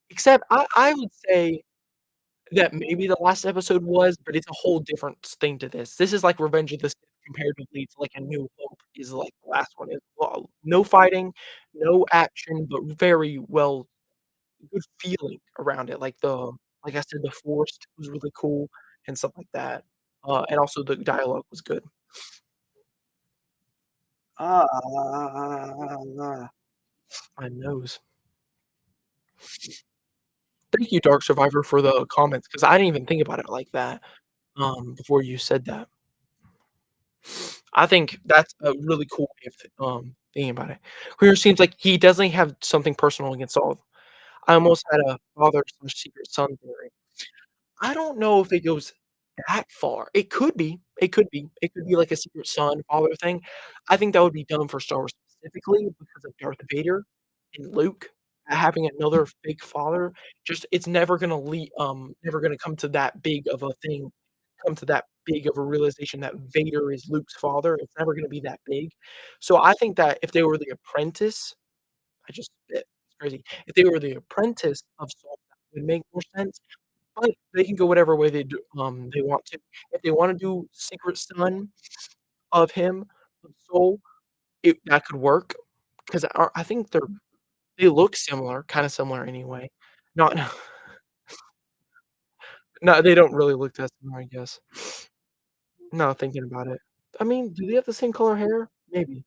Except I would say that maybe the last episode was, but it's a whole different thing to this. This is like Revenge of the Sith comparatively to, like, A New Hope is, like, the last one is. Well, no fighting, no action, but very well good feeling around it, like I said, the Force was really cool and stuff like that, and also the dialogue was good. Ah, my nose. Thank you, Dark Survivor, for the comments because I didn't even think about it like that, before you said that. I think that's a really cool way of, thinking about it. Clear seems like he doesn't have something personal against Saul. I almost had a father/secret son theory. I don't know if it goes that far. It could be, it could be. It could be like a secret son, father thing. I think that would be done for Star Wars specifically because of Darth Vader and Luke having another fake father. Just it's never gonna come to that big of a thing, come to that big of a realization that Vader is Luke's father. It's never gonna be that big. So I think that if they were the apprentice, I just spit, it's crazy. If they were the apprentice of Saul, that would make more sense. But they can go whatever way they want to. If they wanna do Secret Son of him, of Soul, that could work, 'cause I think they look similar, kinda similar anyway. Not no, they don't really look that similar, I guess. Now thinking about it. I mean, do they have the same color hair? Maybe.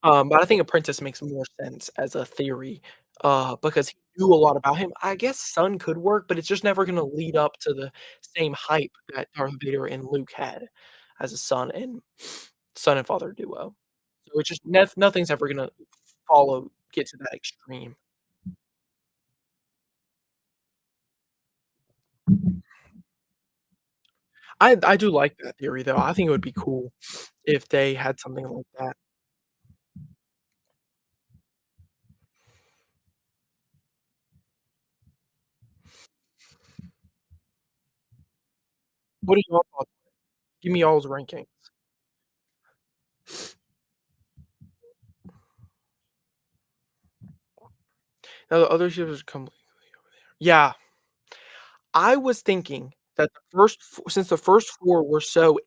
But I think Apprentice makes more sense as a theory, because he knew a lot about him. I guess Son could work, but it's just never gonna lead up to the same hype that Darth Vader and Luke had as a son and father duo. So it's just nothing's ever gonna get to that extreme. I do like that theory, though. I think it would be cool if they had something like that. What are your thoughts? Give me y'all's rankings. Now the other ships come yeah. I was thinking that since the first 4 were so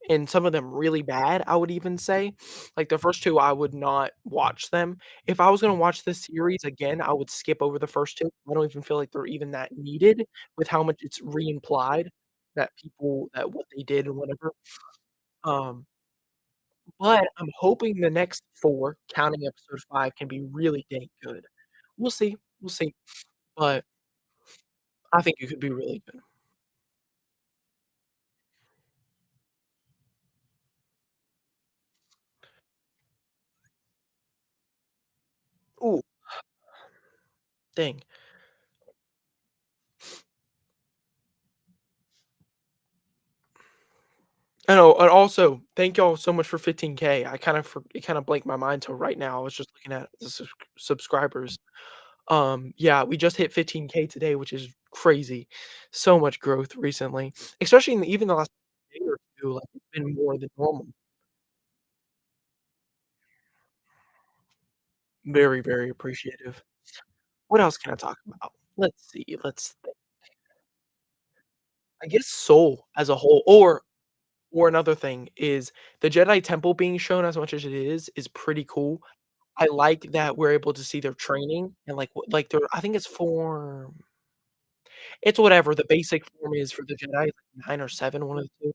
and some of them really bad, I would even say, like, the first 2, I would not watch them. If I was gonna watch this series again, I would skip over the first 2. I don't even feel like they're even that needed with how much it's re-implied that what they did and whatever. Um, but I'm hoping the next 4, counting episode 5, can be really dang good. We'll see, but I think it could be really good. Ooh, dang. I know, and also, thank y'all so much for 15K. It kinda blanked my mind till right now. I was just looking at the subscribers. Yeah, we just hit 15K today, which is crazy. So much growth recently, especially in even the last day or 2, like, it's been more than normal. Very, very appreciative. What else can I talk about? Let's see, let's think. I guess Soul as a whole or another thing is the Jedi Temple being shown as much as it is pretty cool. I like that we're able to see their training and, like, their I think it's whatever the basic form is for the Jedi, it's like 9 or 7, one of the 2.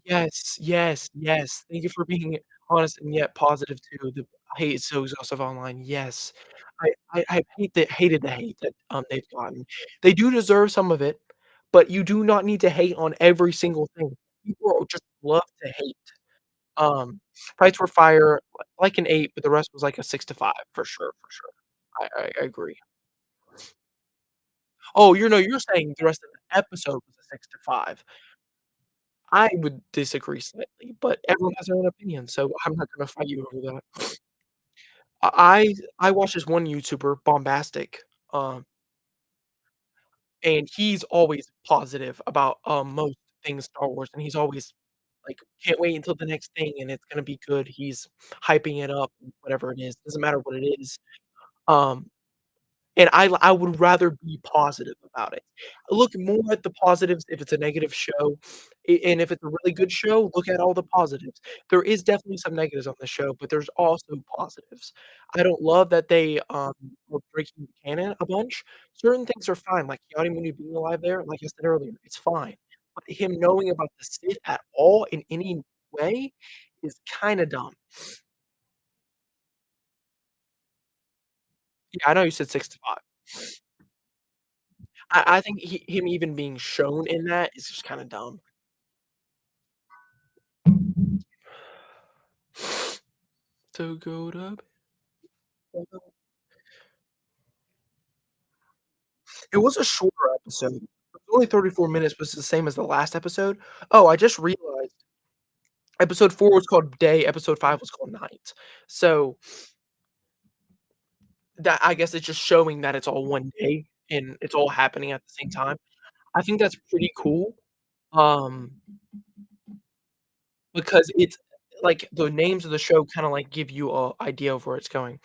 Yes, yes, yes. Thank you for being honest and yet positive too. The hate is so exhaustive online. Yes. I hated the hate that, they've gotten. They do deserve some of it, but you do not need to hate on every single thing. People are just love to hate. Fights were fire, like an 8, but the rest was like a 6 to 5 for sure, for sure. I agree. Oh, you're saying the rest of the episode was a 6 to 5. I would disagree slightly, but everyone has their own opinion, so I'm not gonna fight you over that. I watch this one YouTuber, Bombastic, um, and he's always positive about, most things Star Wars, and he's always like, "Can't wait until the next thing, and it's gonna be good." He's hyping it up, whatever it is, doesn't matter what it is. Um And I would rather be positive about it. Look more at the positives if it's a negative show, and if it's a really good show, look at all the positives. There is definitely some negatives on the show, but there's also positives. I don't love that they, were breaking the canon a bunch. Certain things are fine, like Keanu Mooney being alive there, like I said earlier, it's fine. But him knowing about the Sith at all in any way is kinda dumb. Yeah, I know you said 6 to 5. I think him even being shown in that is just kinda dumb. To go to bed. It was a shorter episode. It was only 34 minutes, but it's the same as the last episode. Oh, I just realized episode 4 was called Day, episode 5 was called Night. So, that I guess it's just showing that it's all one day and it's all happening at the same time. I think that's pretty cool, um, because it's like, the names of the show kinda, like, give you a idea of where it's going.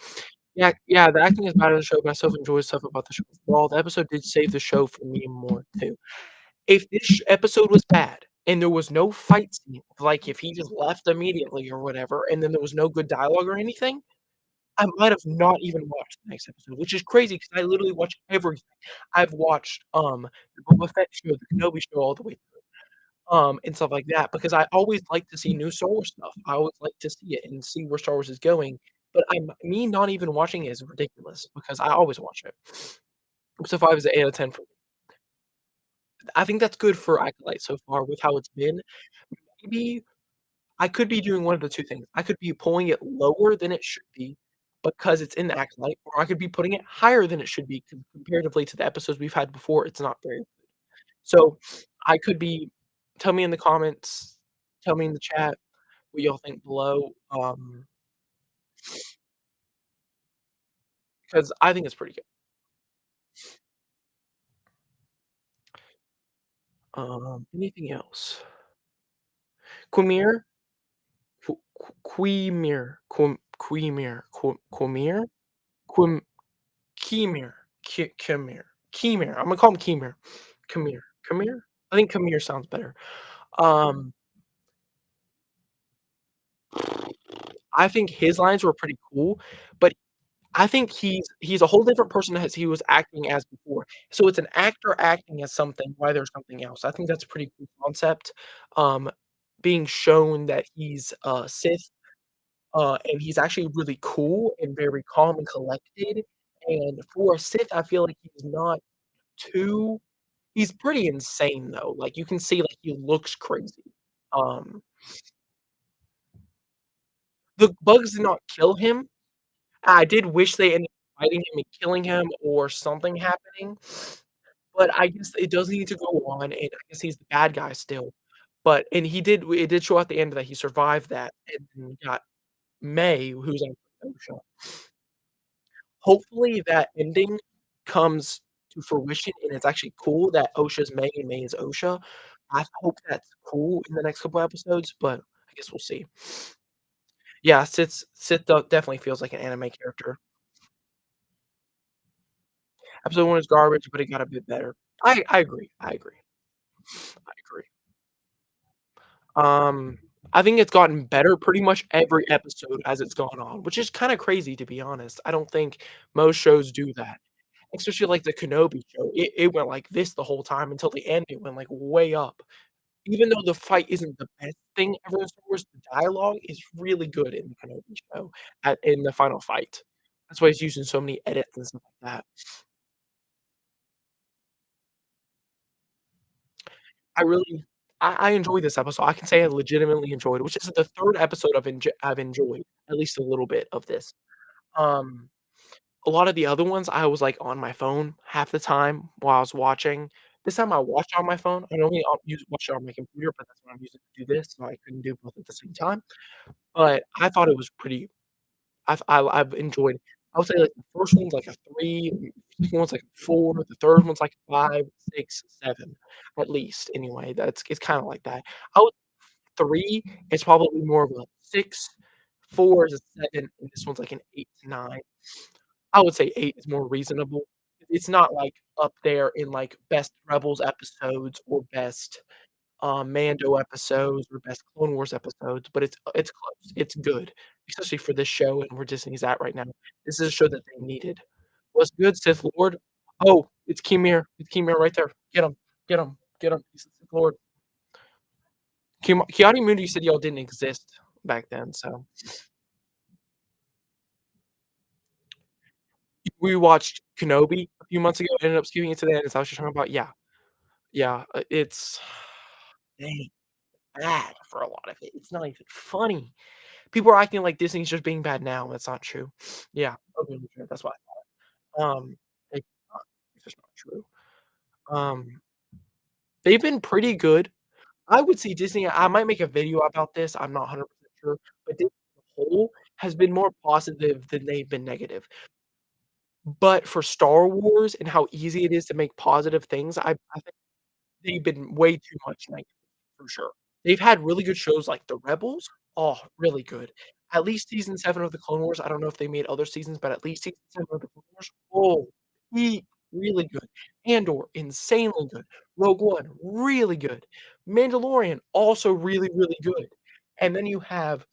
Yeah, yeah, the acting is bad in the show, but I still enjoy stuff about the show overall. The episode did save the show for me more too. If this episode was bad and there was no fight scene, like if he just left immediately or whatever, and then there was no good dialogue or anything, I might have not even watched the next episode, which is crazy because I literally watch everything. I've watched, the Boba Fett show, the Kenobi show all the way through, and stuff like that because I always like to see new Star Wars stuff. I always like to see it and see where Star Wars is going, but me not even watching it is ridiculous because I always watch it. Episode 5 is an 8 out of 10 for me. I think that's good for Acolyte so far with how it's been. Maybe I could be doing one of the 2 things. I could be pulling it lower than it should be because it's in the Acolyte, or I could be putting it higher than it should be comparatively to the episodes we've had before, it's not very good. So, I could be tell me in the comments, tell me in the chat what y'all think below, because I think it's pretty good. Anything else? Quimir? Quimir, Quimir? Quim Kemir, Kemir. I'm gonna call him Kemir. Kemir? I think Kemir sounds better. Um, I think his lines were pretty cool, but I think he's a whole different person as he was acting as before. So it's an actor acting as something while there's something else. I think that's a pretty cool concept. Um, being shown that he's a Sith, and he's actually really cool and very calm and collected. And for a Sith, I feel like he's not too he's pretty insane though, like, you can see, like, he looks crazy. Um, the bugs did not kill him. I did wish they ended up fighting him and killing him or something happening, but I guess it does need to go on, and I guess he's the bad guy still. But and he did it did show at the end that he survived that and got May, who's on OSHA. Hopefully, that ending comes to fruition, and it's actually cool that OSHA's May and May is OSHA. I hope that's cool in the next couple episodes, but I guess we'll see. Yeah, Sith definitely feels like an anime character. Episode 1 is garbage, but it got a bit better. I agree, I agree, I agree. Um, I think it's gotten better pretty much every episode as it's gone on, which is kinda crazy to be honest. I don't think most shows do that. Especially like the Kenobi show, it went like this the whole time until the end, it went, like, way up. Even though the fight isn't the best thing ever in Star Wars, the dialogue is really good in the Kenobi show in the final fight. That's why he's using so many edits and stuff like that. I really I enjoyed this episode. I can say I legitimately enjoyed it, which is the 3rd episode I've enjoyed at least a little bit of this. Um A lot of the other ones, I was, like, on my phone half the time while I was watching. This time I watched on my phone. I normally watch it on my computer, but that's what I'm using to do this, so I couldn't do both at the same time. But I thought it was pretty I've enjoyed I would say, like, the first one's like a 3, the second one's like a 4, the third one's like a 5, 6, 7, at least, anyway, that's it's kinda like that. I would 3 is probably more of a 6, 4 is a 7, and this one's like an 8 to 9. I would say 8 is more reasonable. It's not, like, up there in, like, best Rebels episodes or best, Mando episodes or best Clone Wars episodes, but it's close. It's good, especially for this show and where Disney's at right now. This is a show that they needed. What's good, Sith Lord? Oh, it's Kimir. It's Kimir right there. Get him. Get him. Get him. He's the Sith Lord. Keanu Moody said y'all didn't exist back then, so we watched Kenobi a few months ago, ended up skipping it to the end, is that what you're talking about? Yeah. Yeah, it's dang bad for a lot of it. It's not even funny. People are acting like Disney's just being bad now, that's not true. Yeah, okay, sure, that's why. It's not it's just not true. Um, they've been pretty good. I would say Disney I might make a video about this, I'm not 100% sure, but Disney as a whole has been more positive than they've been negative. But for Star Wars and how easy it is to make positive things, I think they've been way too much negative, for sure. They've had really good shows like The Rebels, oh, really good. At least season 7 of The Clone Wars, I don't know if they made other seasons, but at least season 7 of The Clone Wars, oh, peak really good. Andor, insanely good. Rogue One, really good. Mandalorian, also really, really good. And then you have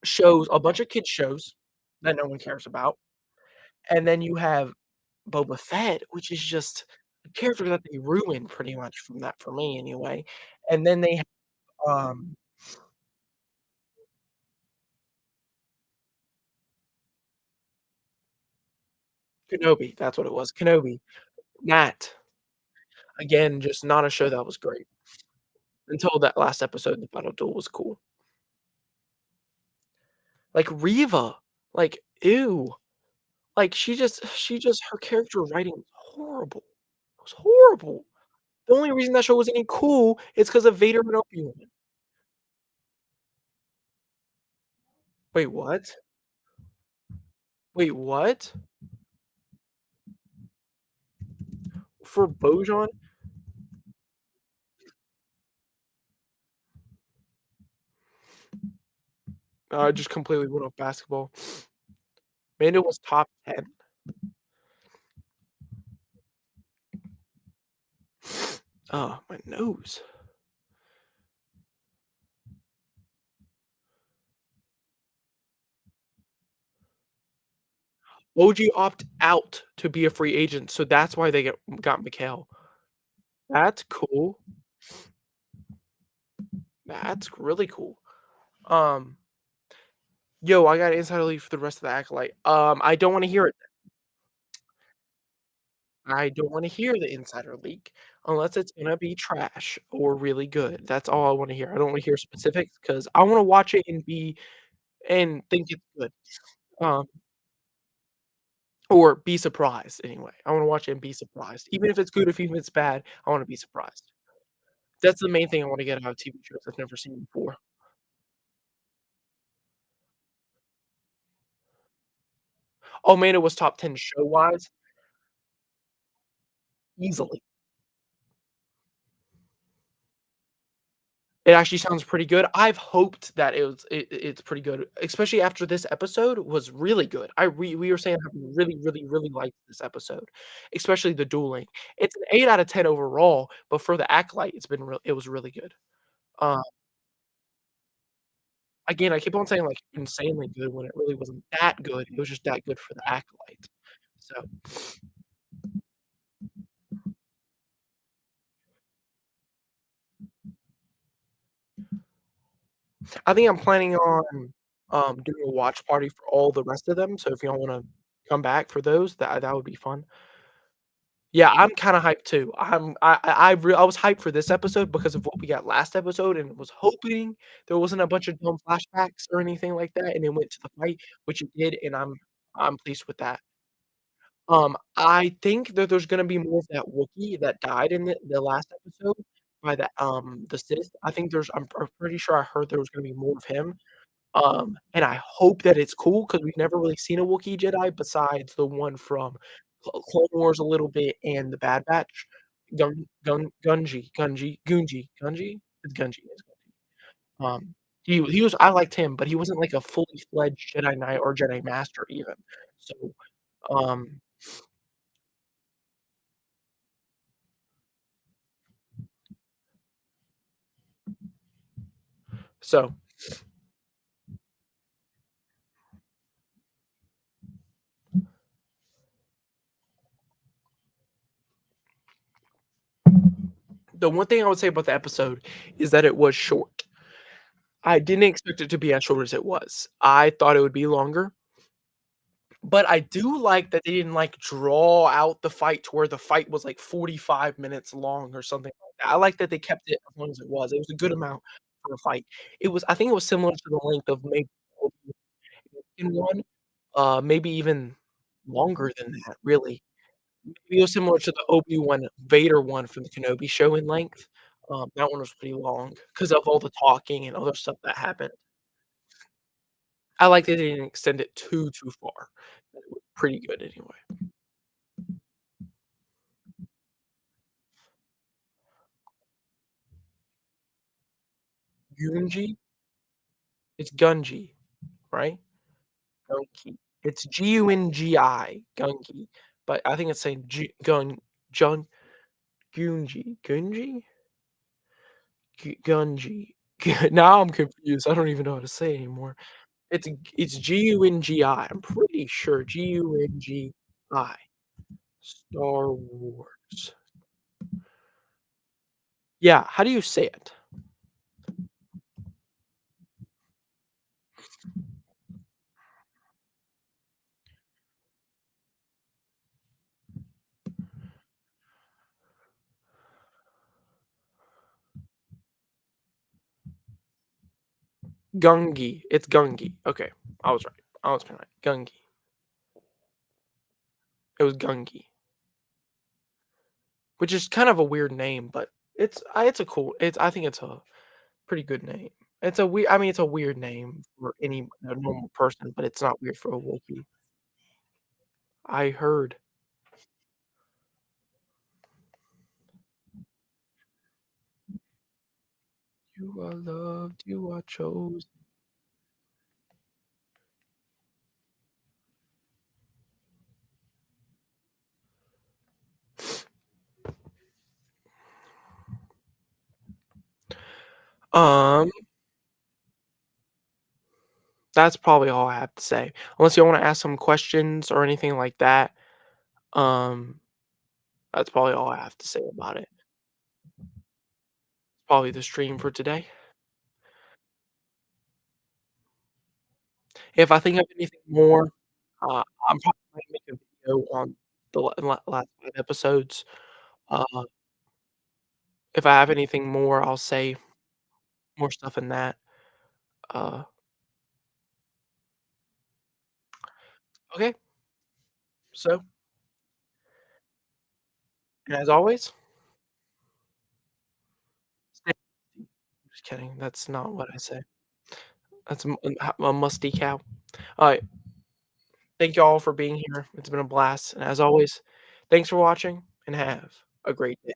shows a bunch of kids shows that no one cares about, and then you have Boba Fett, which is just a character that they ruined pretty much from that for me anyway. And then they have, Kenobi, that's what it was, Kenobi. That, again, just not a show that was great until that last episode, the final duel was cool. Like Riva, like, ew, like she just her character writing was horrible. It was horrible. The only reason that show was any cool is 'cause of Vader and Obi-Wan. Wait, what? Wait, what? For Bojan? I just completely went off basketball. Mando was top 10. Oh, my nose. OG opt out to be a free agent, so that's why they got Mikal. That's cool. That's really cool. Um, yo, I got insider lead for the rest of the Acolyte. I don't wanna hear it. I don't wanna hear the insider leak unless it's gonna be trash or really good. That's all I wanna hear. I don't wanna hear specifics because I wanna watch it and think it's good. Um, or be surprised anyway. I wanna watch it and be surprised. Even if it's good, if even if it's bad, I wanna be surprised. That's the main thing I wanna get out of TV shows I've never seen before. Oh, man, it was top 10 show-wise, easily. It actually sounds pretty good. I've hoped that it's pretty good, especially after this episode was really good. We were saying how we really, really, really liked this episode, especially the dueling. It's an 8 out of 10 overall, but for the Acolyte, it was really good. Uh, again, I keep on saying, like, insanely good when it really wasn't that good. It was just that good for the Acolyte. So, I think I'm planning on, doing a watch party for all the rest of them, so if y'all wanna come back for those, that would be fun. Yeah, I'm kinda hyped too. I was hyped for this episode because of what we got last episode and was hoping there wasn't a bunch of dumb flashbacks or anything like that, and it went to the fight, which it did, and I'm pleased with that. I think that there's gonna be more of that Wookiee that died in the last episode by the Sith. I think I'm pretty sure I heard there was gonna be more of him. And I hope that it's cool because 'cause we've never really seen a Wookiee Jedi besides the one from Clone Wars a little bit and The Bad Batch. Gunji? It's Gunji, it's Gunji. He was I liked him, but he wasn't like a fully fledged Jedi Knight or Jedi Master even. So, um so the one thing I would say about the episode is that it was short. I didn't expect it to be as short as it was. I thought it would be longer, but I do like that they didn't, like, draw out the fight to where the fight was, like, 45 minutes long or something like that. I like that they kept it as long as it was. It was a good amount for a fight. I think it was similar to the length of maybe in one, maybe even longer than that, really. Maybe it was similar to the Obi-Wan Vader one from the Kenobi show in length. That one was pretty long because of all the talking and other stuff that happened. I like that they didn't extend it too far. It was pretty good anyway. Gungi? It's Gungi, right? Gungi. It's Gungi, Gungi, but I think it's saying G Gun Jun Gungi, Gungi? Gungi. Now I'm confused. I don't even know how to say it anymore. It's Gungi. I'm pretty sure Gungi. Star Wars. Yeah, how do you say it? Gungi. It's Gungi. Okay, I was right. I was right. Gungi. It was Gungi, which is kind of a weird name, but it's a cool. It's I think it's a pretty good name. I mean, it's a weird name for any a normal person, but it's not weird for a Wookiee. I heard. You are loved, you are chosen. Um, that's probably all I have to say. Unless you wanna ask some questions or anything like that, um, that's probably all I have to say about it. Probably the stream for today. If I think of anything more, I'm probably gonna make a video on the last 5 episodes. Uh, if I have anything more, I'll say more stuff in that. Uh, okay, so, and as always, stay just kidding, that's not what I say. That's a musty cow. Alright, thank you all for being here. It's been a blast, and as always, thanks for watching, and have a great day.